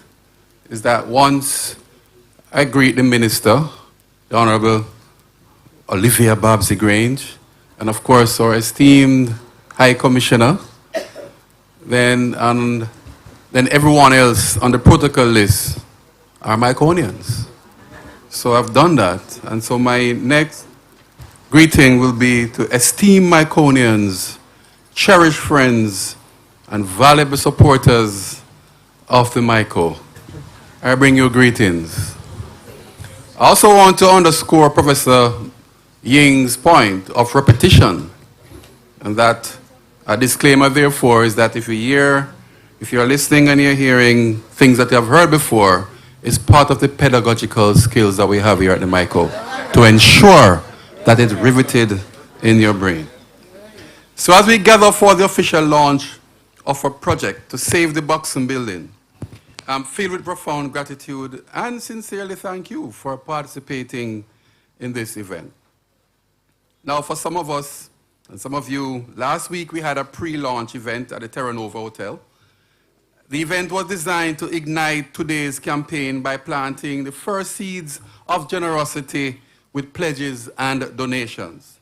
is that once I greet the minister, the Honorable Olivia Babsy Grange, and of course our esteemed High Commissioner, then everyone else on the protocol list are Myconians. So I've done that. And so my next greeting will be to esteemed Myconians, cherished friends, and valuable supporters of the Myco. I bring you greetings. I also want to underscore Professor Ying's point of repetition, and that a disclaimer, therefore, is that if you're listening and you're hearing things that you have heard before, it's part of the pedagogical skills that we have here at the Myco to ensure that it's riveted in your brain. So as we gather for the official launch of a project to save the Buxton building, I'm filled with profound gratitude and sincerely thank you for participating in this event. Now, for some of us and some of you, last week we had a pre-launch event at the Terra Nova Hotel. The event was designed to ignite today's campaign by planting the first seeds of generosity with pledges and donations.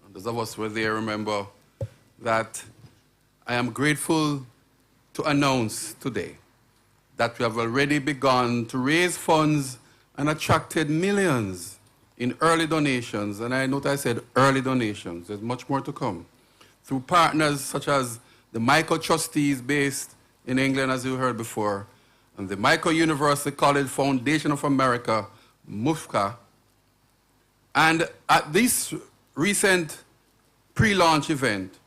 And those of us who were there remember that I am grateful to announce today that we have already begun to raise funds and attracted millions in early donations. And I note I said early donations. There's much more to come. Through partners such as the Myco Trustees based in England, as you heard before, and the Myco University College Foundation of America, MUFCA. And at this recent pre-launch event,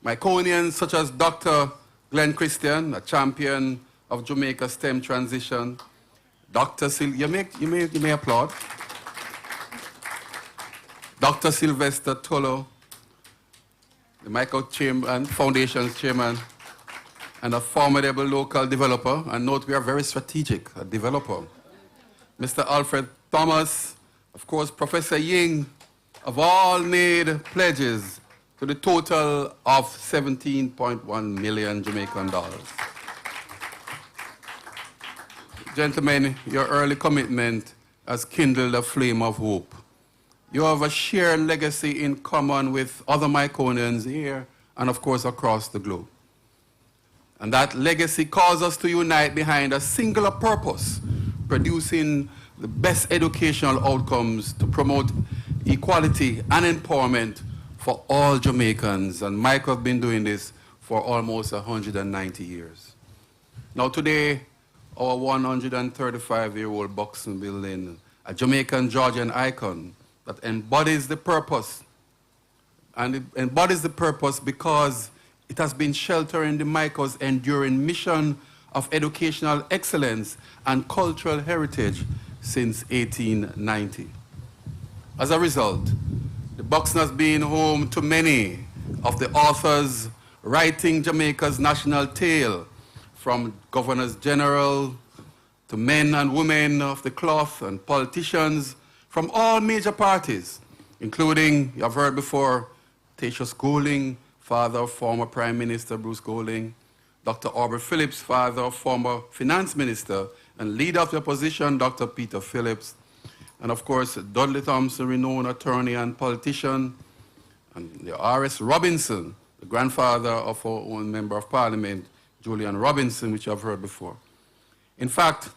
Myconians such as Dr. Glenn Christian, a champion of Jamaica STEM transition, Dr. You may applaud. Dr. Sylvester Tolo, the Myco Foundation's chairman, and a formidable local developer, and note we are very strategic, a developer. Mr. Alfred Thomas, of course, Professor Ying, have all made pledges to the total of 17.1 million Jamaican dollars. Gentlemen, your early commitment has kindled a flame of hope. You have a shared legacy in common with other Myconians here and, of course, across the globe. And that legacy calls us to unite behind a singular purpose, producing the best educational outcomes to promote equality and empowerment for all Jamaicans. And Mike has been doing this for almost 190 years. Now today, our 135-year-old Buxton building, a Jamaican Georgian icon that embodies the purpose. And it embodies the purpose because it has been sheltering the Mico's enduring mission of educational excellence and cultural heritage since 1890. As a result, the Buxton has been home to many of the authors writing Jamaica's national tale, from governors general to men and women of the cloth and politicians from all major parties, including, you have heard before, Tertius Golding, father of former Prime Minister Bruce Golding, Dr. Aubrey Phillips, father of former Finance Minister and leader of the opposition, Dr. Peter Phillips, and of course, Dudley Thompson, renowned attorney and politician, and the R.S. Robinson, the grandfather of our own Member of Parliament, Julian Robinson, which you have heard before. In fact,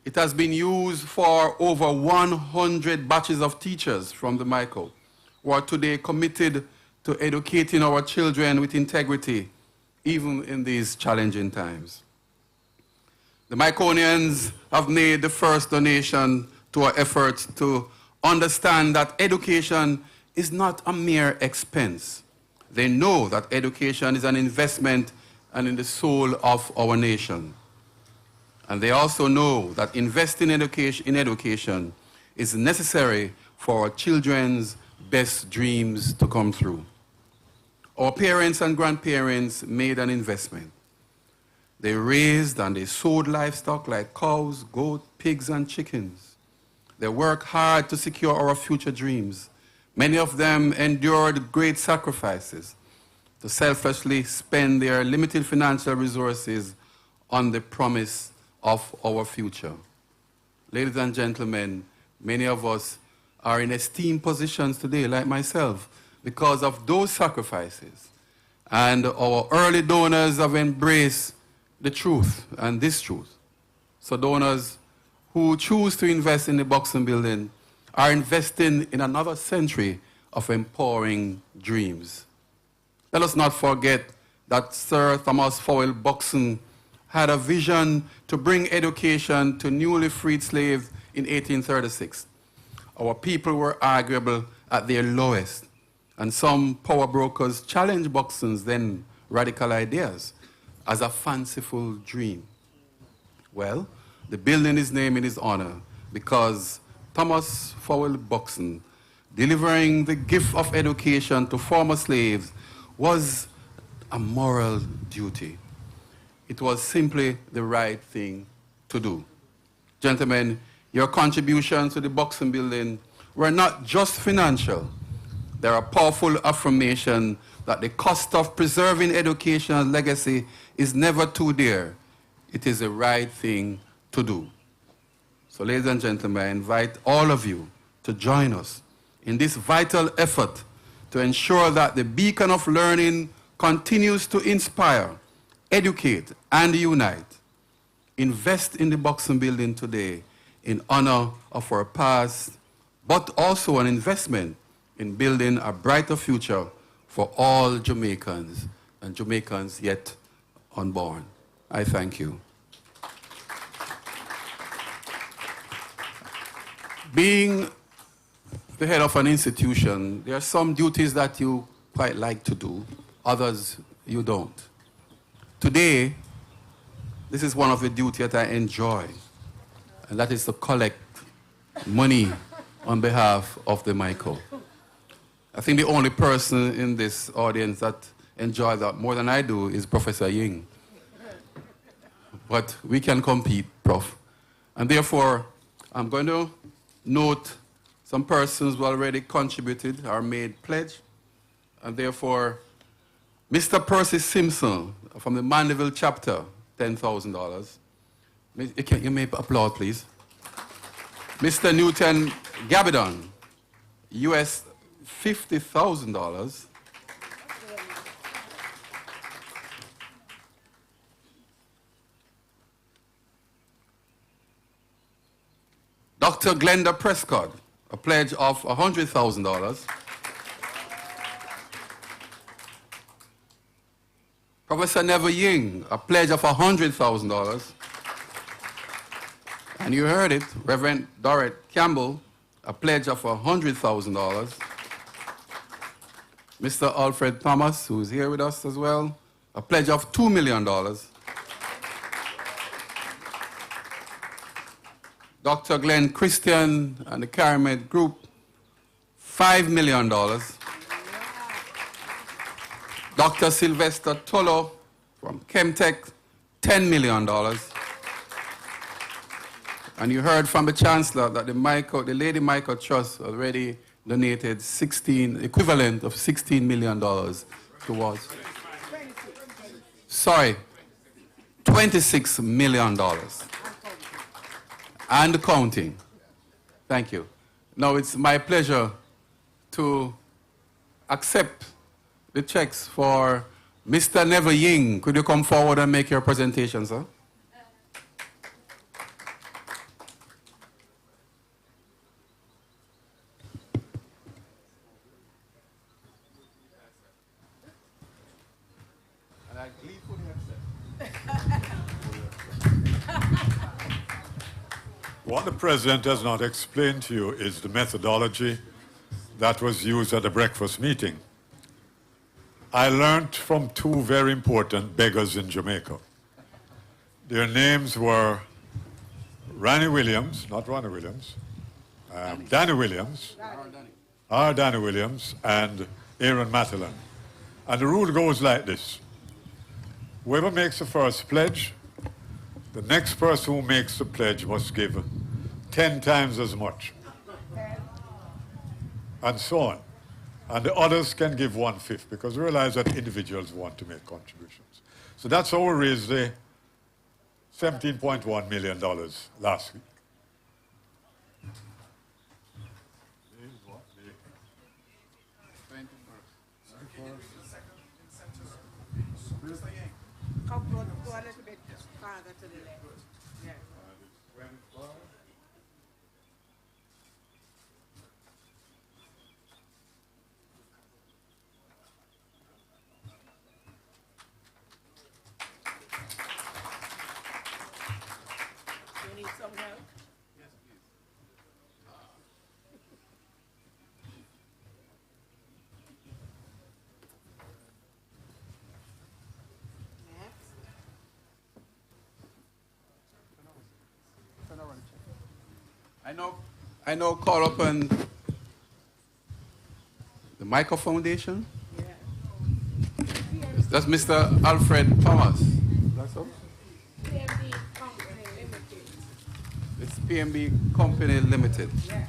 it has been used for over 100 batches of teachers from the Mico, who are today committed to educating our children with integrity, even in these challenging times. The Myconians have made the first donation to our efforts to understand that education is not a mere expense. They know that education is an investment and in the soul of our nation. And they also know that investing in education is necessary for our children's best dreams to come true. Our parents and grandparents made an investment. They raised and they sowed livestock like cows, goats, pigs, and chickens. They worked hard to secure our future dreams. Many of them endured great sacrifices to selflessly spend their limited financial resources on the promise of our future. Ladies and gentlemen, many of us are in esteemed positions today, like myself, because of those sacrifices. And our early donors have embraced the truth and this truth. So donors who choose to invest in the Buxton building are investing in another century of empowering dreams. Let us not forget that Sir Thomas Fowell Buxton had a vision to bring education to newly freed slaves in 1836. Our people were arguable at their lowest, and some power brokers challenged Buxton's then radical ideas as a fanciful dream. Well, the building is named in his honor because Thomas Fowell Buxton, delivering the gift of education to former slaves, was a moral duty. It was simply the right thing to do. Gentlemen, your contributions to the Buxton building were not just financial. They are a powerful affirmation that the cost of preserving educational legacy is never too dear. It is the right thing to do. So, ladies and gentlemen, I invite all of you to join us in this vital effort to ensure that the beacon of learning continues to inspire, educate, and unite. Invest in the Buxton building today in honor of our past, but also an investment in building a brighter future for all Jamaicans and Jamaicans yet unborn. I thank you. Being the head of an institution, there are some duties that you quite like to do, others you don't. Today, this is one of the duties that I enjoy, and that is to collect money on behalf of the Mico. I think the only person in this audience that enjoys that more than I do is Professor Ying. But we can compete, Prof. And therefore, I'm going to note some persons who already contributed or made pledge. And therefore, Mr. Percy Simpson from the Mandeville chapter, $10,000. You may applaud, please. Mr. Newton Gabidon, US $50,000. Dr. Glenda Prescott, a pledge of $100,000. Professor Neville Ying, a pledge of $100,000. And you heard it, Reverend Dorrit Campbell, a pledge of $100,000. Mr. Alfred Thomas, who is here with us as well, a pledge of $2 million. Dr. Glenn Christian and the Caramed Group, $5 million. Dr. Sylvester Tolo from Chemtech, $10 million. And you heard from the Chancellor that the Lady Michael Trust already donated equivalent of $16 million towards. Sorry, $26 million. And counting. Thank you. Now it's my pleasure to accept the checks for Mr. Neville Ying. Could you come forward and make your presentation, sir? And I gleefully accept. What the President has not explained to you is the methodology that was used at the breakfast meeting. I learned from two very important beggars in Jamaica. Their names were Danny Williams, Danny Williams, and Aaron Matalan. And the rule goes like this. Whoever makes the first pledge, the next person who makes the pledge must give 10 times as much. And so on. And the others can give 1/5 because we realize that individuals want to make contributions. So that's how we raised the $17.1 million last week. Go a little bit farther to the left. Yeah. You need some help? Yes, please. I now call upon the Michael Foundation. That's Mr. Alfred Thomas. That's so? PMB Company Limited. It's PMB Company Limited. Yeah.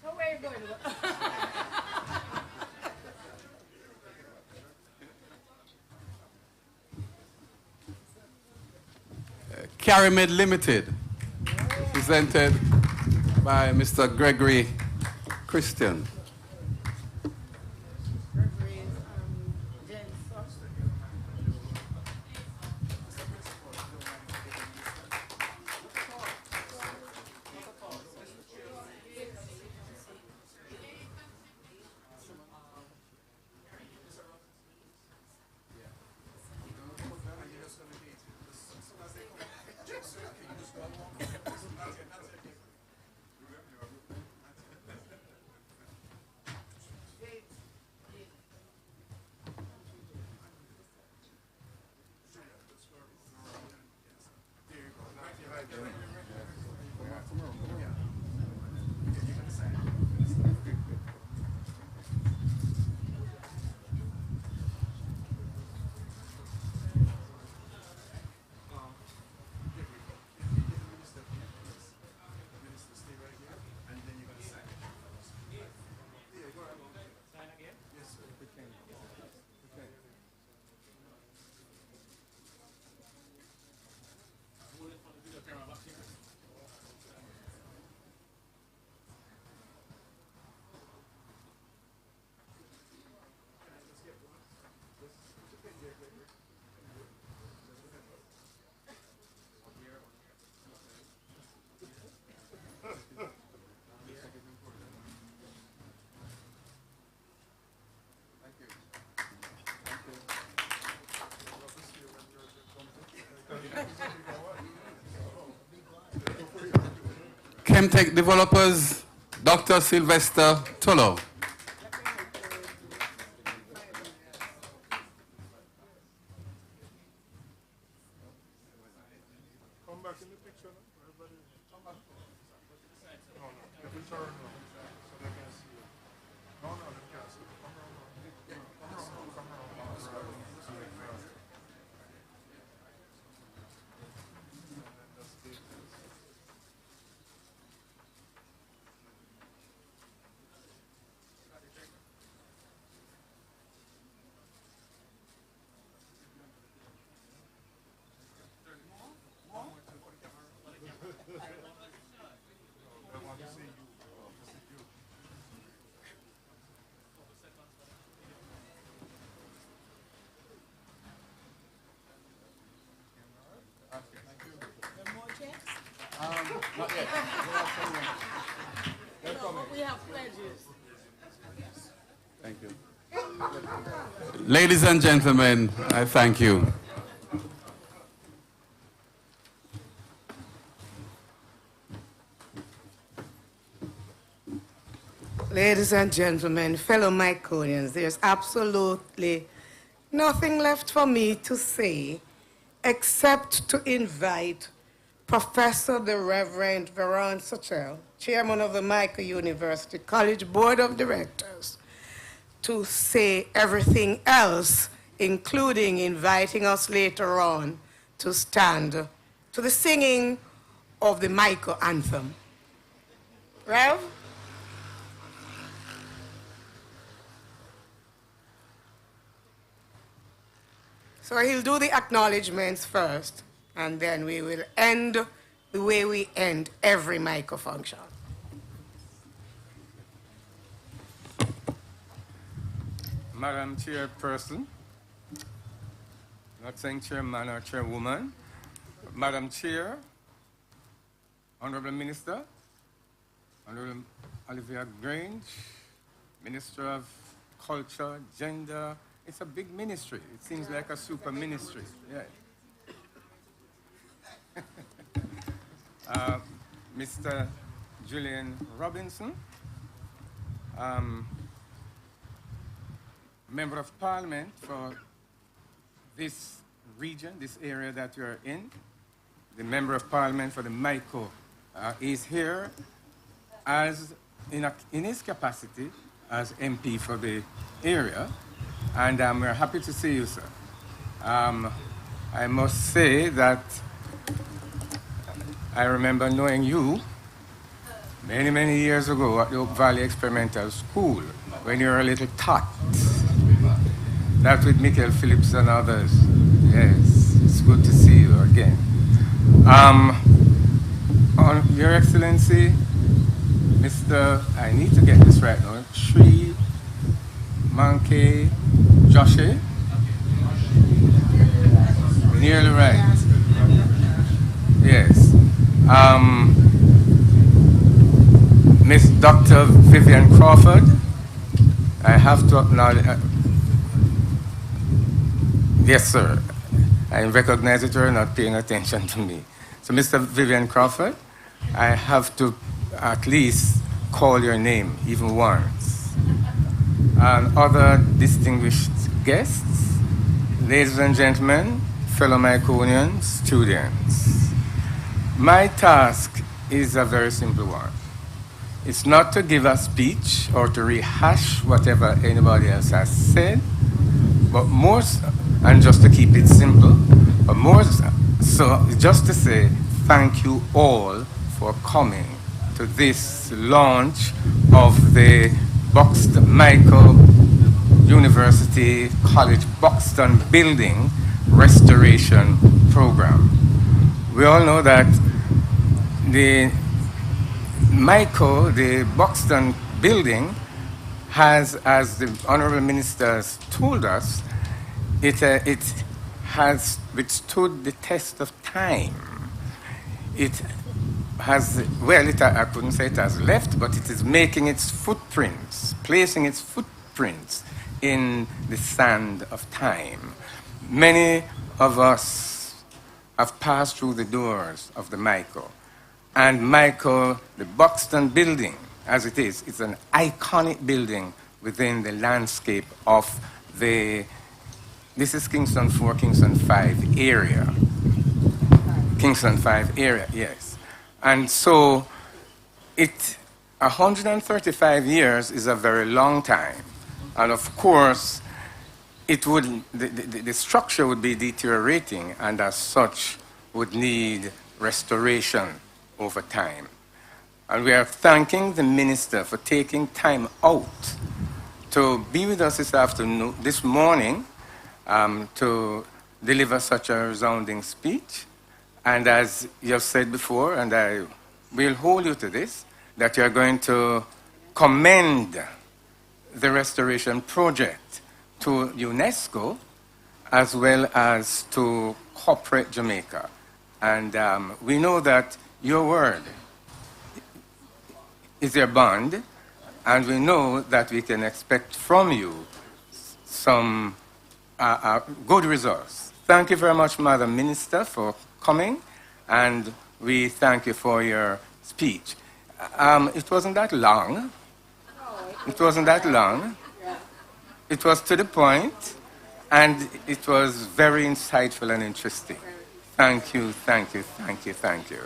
So where are you going to go? Caramed Limited, presented by Mr. Gregory Christian. Chemtech Developers, Dr. Sylvester Tullow. Not yet. We have pledges. Thank you. Ladies and gentlemen, I thank you. Ladies and gentlemen, fellow Myconians, there's absolutely nothing left for me to say except to invite Professor the Reverend Veron Sachel, Chairman of the Michael University College Board of Directors, to say everything else, including inviting us later on to stand to the singing of the Michael anthem. Rev? So he'll do the acknowledgements first, and then we will end the way we end every micro function. Madam Chairperson, not saying chairman or chairwoman, Madam Chair, Honorable Minister, Honorable Olivia Grange, Minister of Culture, Gender. It's a big ministry. It seems like a super ministry. Yeah. Mr. Julian Robinson, Member of Parliament for this region, this area that we are in, the Member of Parliament for the Maiko, is here as in his capacity as MP for the area, and we're happy to see you, sir. I must say that I remember knowing you many, many years ago at the Oak Valley Experimental School when you were a little tot. That with Michael Phillips and others. Yes, it's good to see you again. Your Excellency, Mr. I need to get this right now, Sri Manke Joshi. Nearly right. Yes. Miss Dr. Vivian Crawford, I have to acknowledge. Yes, sir. I recognize that you're not paying attention to me. So, Mr. Vivian Crawford, I have to at least call your name, even once. And other distinguished guests, ladies and gentlemen, fellow Myconians, students. My task is a very simple one. It's not to give a speech or to rehash whatever anybody else has said, but more, and just to keep it simple, but more so just to say thank you all for coming to this launch of the Buxton Michael University College Buxton Building Restoration Program. We all know that the Michael, the Buxton building, has, as the Honorable Ministers told us, it has withstood the test of time. It has, well, I couldn't say it has left, but it is making its footprints, placing its footprints in the sand of time. Many of us have passed through the doors of the Michael. And Michael, the Buxton building, as it is, it's an iconic building within the landscape of this is Kingston 4, Kingston 5 area. Kingston 5 area, yes. And so 135 years is a very long time. And of course, the structure would be deteriorating and as such would need restoration over time. And we are thanking the minister for taking time out to be with us this morning, to deliver such a resounding speech. And as you have said before, and I will hold you to this, that you are going to commend the restoration project to UNESCO as well as to corporate Jamaica. And we know that your word is your bond, and we know that we can expect from you some good results. Thank you very much, Madam Minister, for coming, and we thank you for your speech. It wasn't that long. It wasn't that long. It was to the point, and it was very insightful and interesting. Thank you, thank you, thank you, thank you.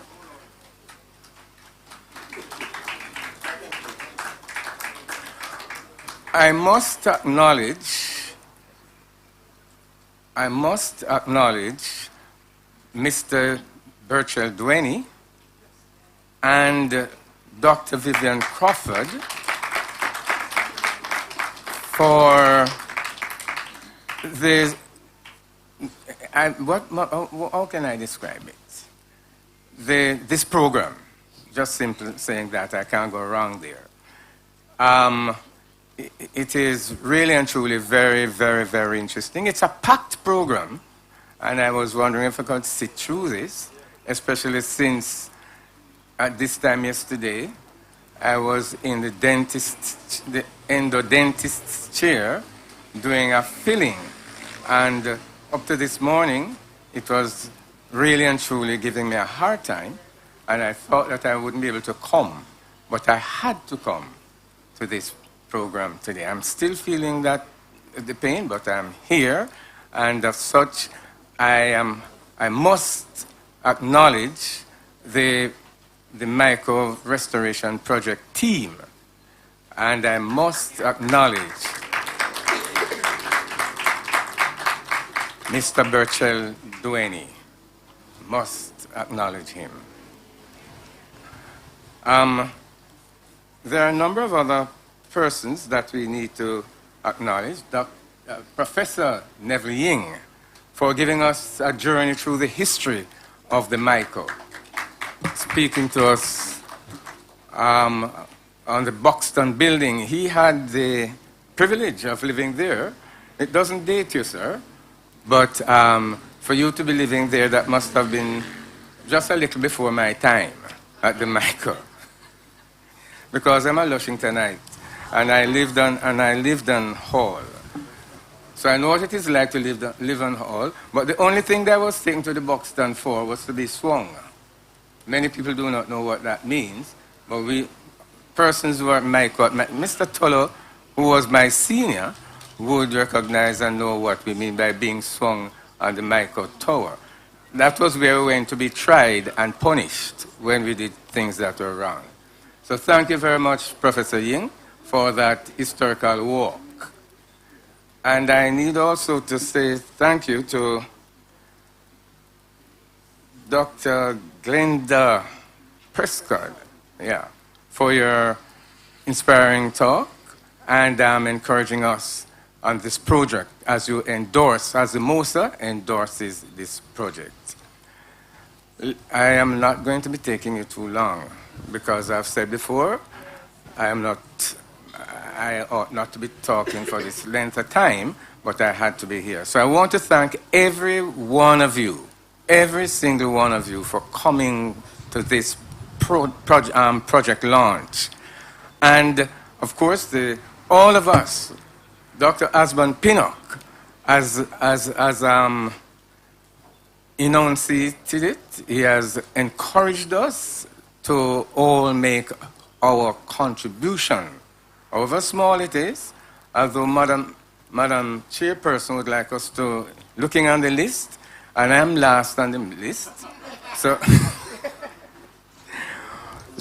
I must acknowledge Mr. Burchell Duane and Dr. Vivian Crawford for the, how can I describe it? This program, just simply saying that, I can't go wrong there. It is really and truly very, very, very interesting. It's a packed program, and I was wondering if I could sit through this, especially since at this time yesterday, I was in the endodontist's chair doing a filling, and up to this morning, it was really and truly giving me a hard time, and I thought that I wouldn't be able to come, but I had to come to this program today. I'm still feeling the pain, but I'm here, and as such, I must acknowledge the Micro Restoration Project team, and I must acknowledge Mr. Burchell Duane. Must acknowledge him. There are a number of other persons that we need to acknowledge. Professor Neville Ying, for giving us a journey through the history of the Michael, speaking to us on the Buxton building. He had the privilege of living there. It doesn't date you, sir, but for you to be living there, that must have been just a little before my time at the Michael, because I'm a Lushingtonite, and I lived on Hall. So I know what it is like to live on Hall, but the only thing that I was taken to the Buxton for was to be swung. Many people do not know what that means, but persons who are at Michael, Mr. Tullo, who was my senior, would recognize and know what we mean by being swung on the Michael Tower. That was where we went to be tried and punished when we did things that were wrong. So thank you very much, Professor Ying, for that historical walk. And I need also to say thank you to Dr. Glenda Prescott, for your inspiring talk and encouraging us on this project as you endorse, as the MOSA endorses this project. I am not going to be taking you too long because I've said before, I ought not to be talking for this length of time, but I had to be here. So I want to thank every one of you, every single one of you, for coming to this project launch. And of course, all of us, Dr. Asban Pinnock, as enunciated it. He has encouraged us to all make our contribution, however small it is, although Madam Chairperson would like us to, looking on the list, and I'm last on the list,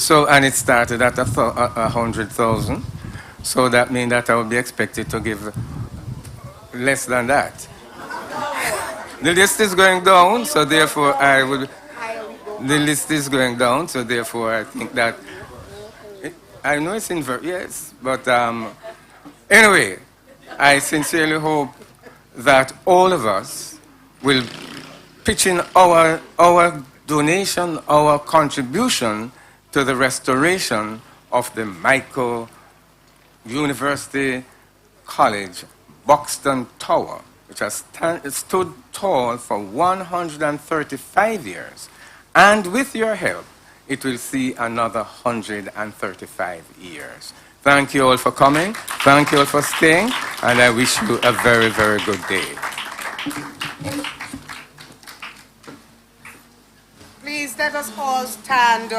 and it started at 100,000, so that means that I would be expected to give less than that. The list is going down, so therefore the list is going down, so therefore I think that, I know it's yes, but anyway, I sincerely hope that all of us will pitch in our donation, our contribution to the restoration of the Michael University College Buxton Tower, which has stood tall for 135 years. And with your help, it will see another 135 years. Thank you all for coming. Thank you all for staying. And I wish you a very, very good day. Please let us all stand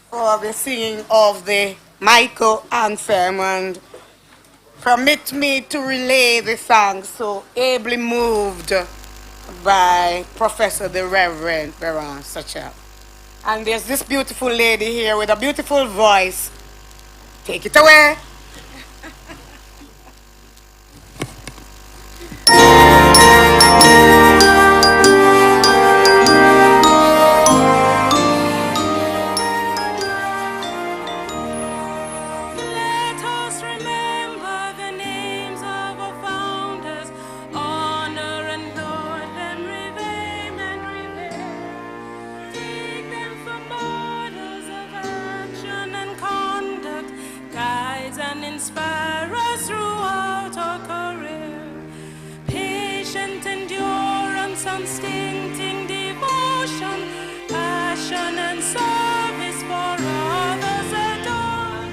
for the singing of the Michael anthem, and permit me to relay the thanks so ably moved by Professor the Reverend Baron Sachel. And there's this beautiful lady here with a beautiful voice. Take it away. Unstinting devotion, passion and service for others adored.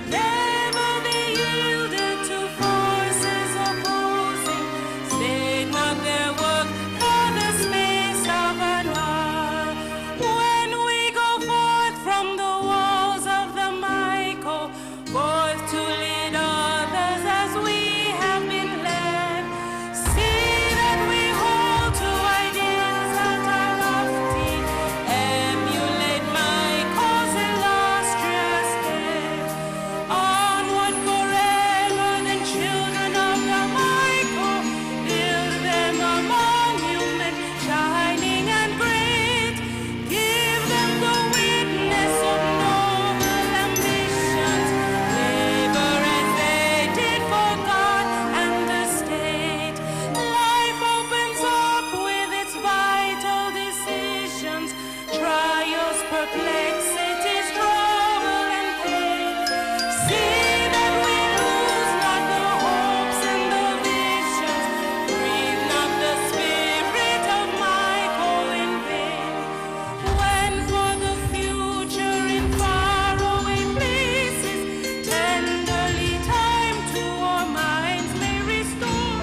Never be yielded to forces opposing. Stay not their work for the space of an hour. When we go forth from the walls of the Michael, forth to lead others as we have been led. See that we hold to ideals that are lofty, emulate Michael's illustrious head. Onward forever, the children of the Michael, build them a monument shining and great. Give them the witness of noble ambitions, labor as they did for God and the state. Life opens up with its vital decisions, trials, perplexities, trouble and pain. See that we lose not the hopes and the visions, breathe not the spirit of Michael in vain. When for the future in faraway places, tenderly time to our minds may restore.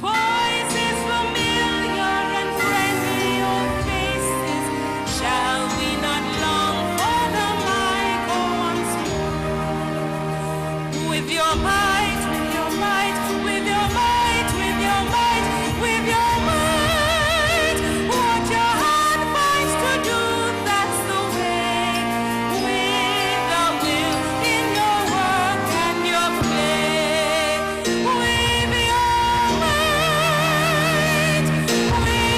Voices familiar and friendly old faces, shall we not long for the Michael once more? With your might, with your might, with your might, with your might, with your might, what your hand finds to do, that's the way. With the will in your work and your play, with your might, with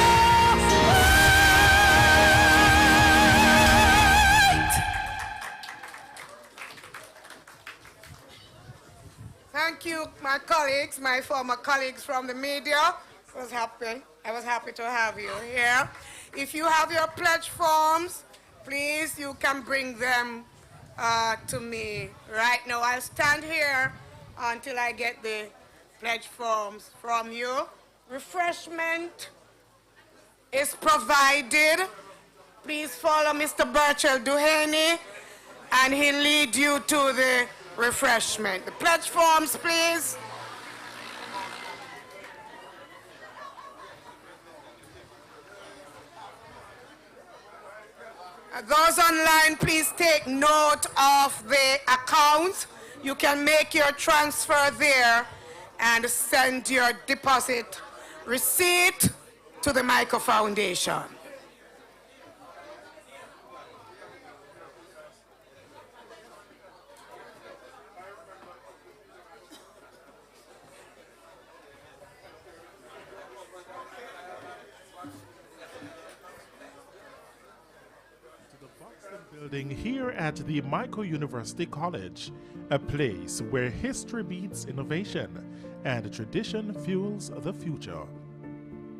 your might. Thank you, my colleagues, my former colleagues from the media. I was happy to have you here. If you have your pledge forms, please, you can bring them to me right now. I'll stand here until I get the pledge forms from you. Refreshment is provided. Please follow Mr. Burchell Duhaney, and he'll lead you to the refreshment. The pledge forms, please. Those online, please take note of the account. You can make your transfer there and send your deposit receipt to the Michael Foundation. Building here at the Michael University College, a place where history meets innovation and tradition fuels the future.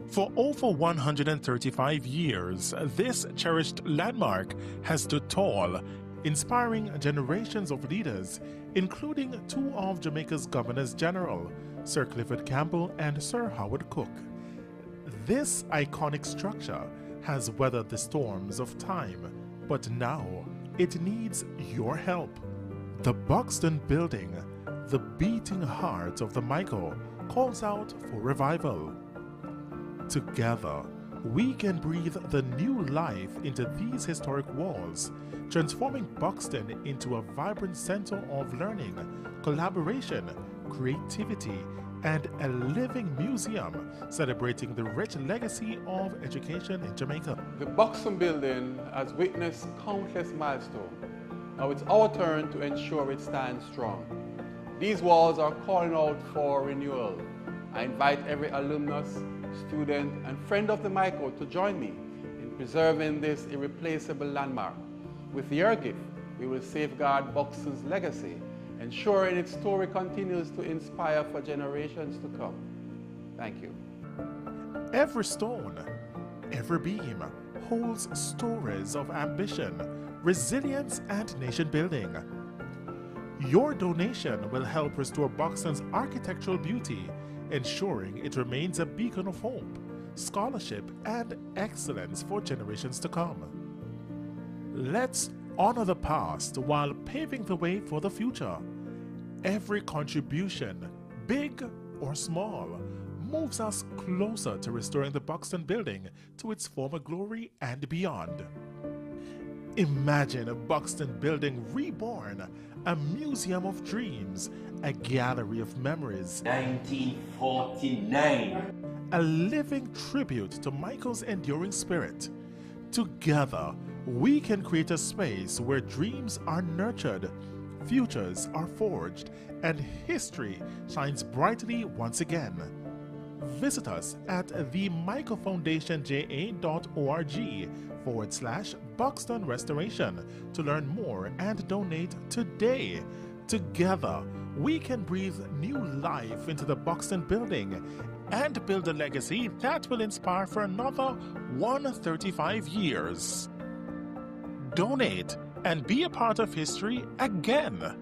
For over 135 years, this cherished landmark has stood tall, inspiring generations of leaders, including two of Jamaica's Governors General, Sir Clifford Campbell and Sir Howard Cook. This iconic structure has weathered the storms of time, but now it needs your help. The Buxton Building, the beating heart of the Michael, calls out for revival. Together, we can breathe the new life into these historic walls, transforming Buxton into a vibrant center of learning, collaboration, creativity, and a living museum celebrating the rich legacy of education in Jamaica. The Buxton Building has witnessed countless milestones. Now it's our turn to ensure it stands strong. These walls are calling out for renewal. I invite every alumnus, student, and friend of the Michael to join me in preserving this irreplaceable landmark. With your gift, we will safeguard Buxton's legacy, ensuring its story continues to inspire for generations to come. Thank you. Every stone, every beam holds stories of ambition, resilience, and nation building. Your donation will help restore Buxton's architectural beauty, ensuring it remains a beacon of hope, scholarship, and excellence for generations to come. Let's honor the past while paving the way for the future. Every contribution, big or small, moves us closer to restoring the Buxton Building to its former glory and beyond. Imagine a Buxton Building reborn, a museum of dreams, a gallery of memories. 1949. A living tribute to Michael's enduring spirit. Together, we can create a space where dreams are nurtured, futures are forged, and history shines brightly once again. Visit us at themichaelfoundationja.org/Buxton Restoration to learn more and donate today. Together, we can breathe new life into the Buxton Building and build a legacy that will inspire for another 135 years. Donate and be a part of history again.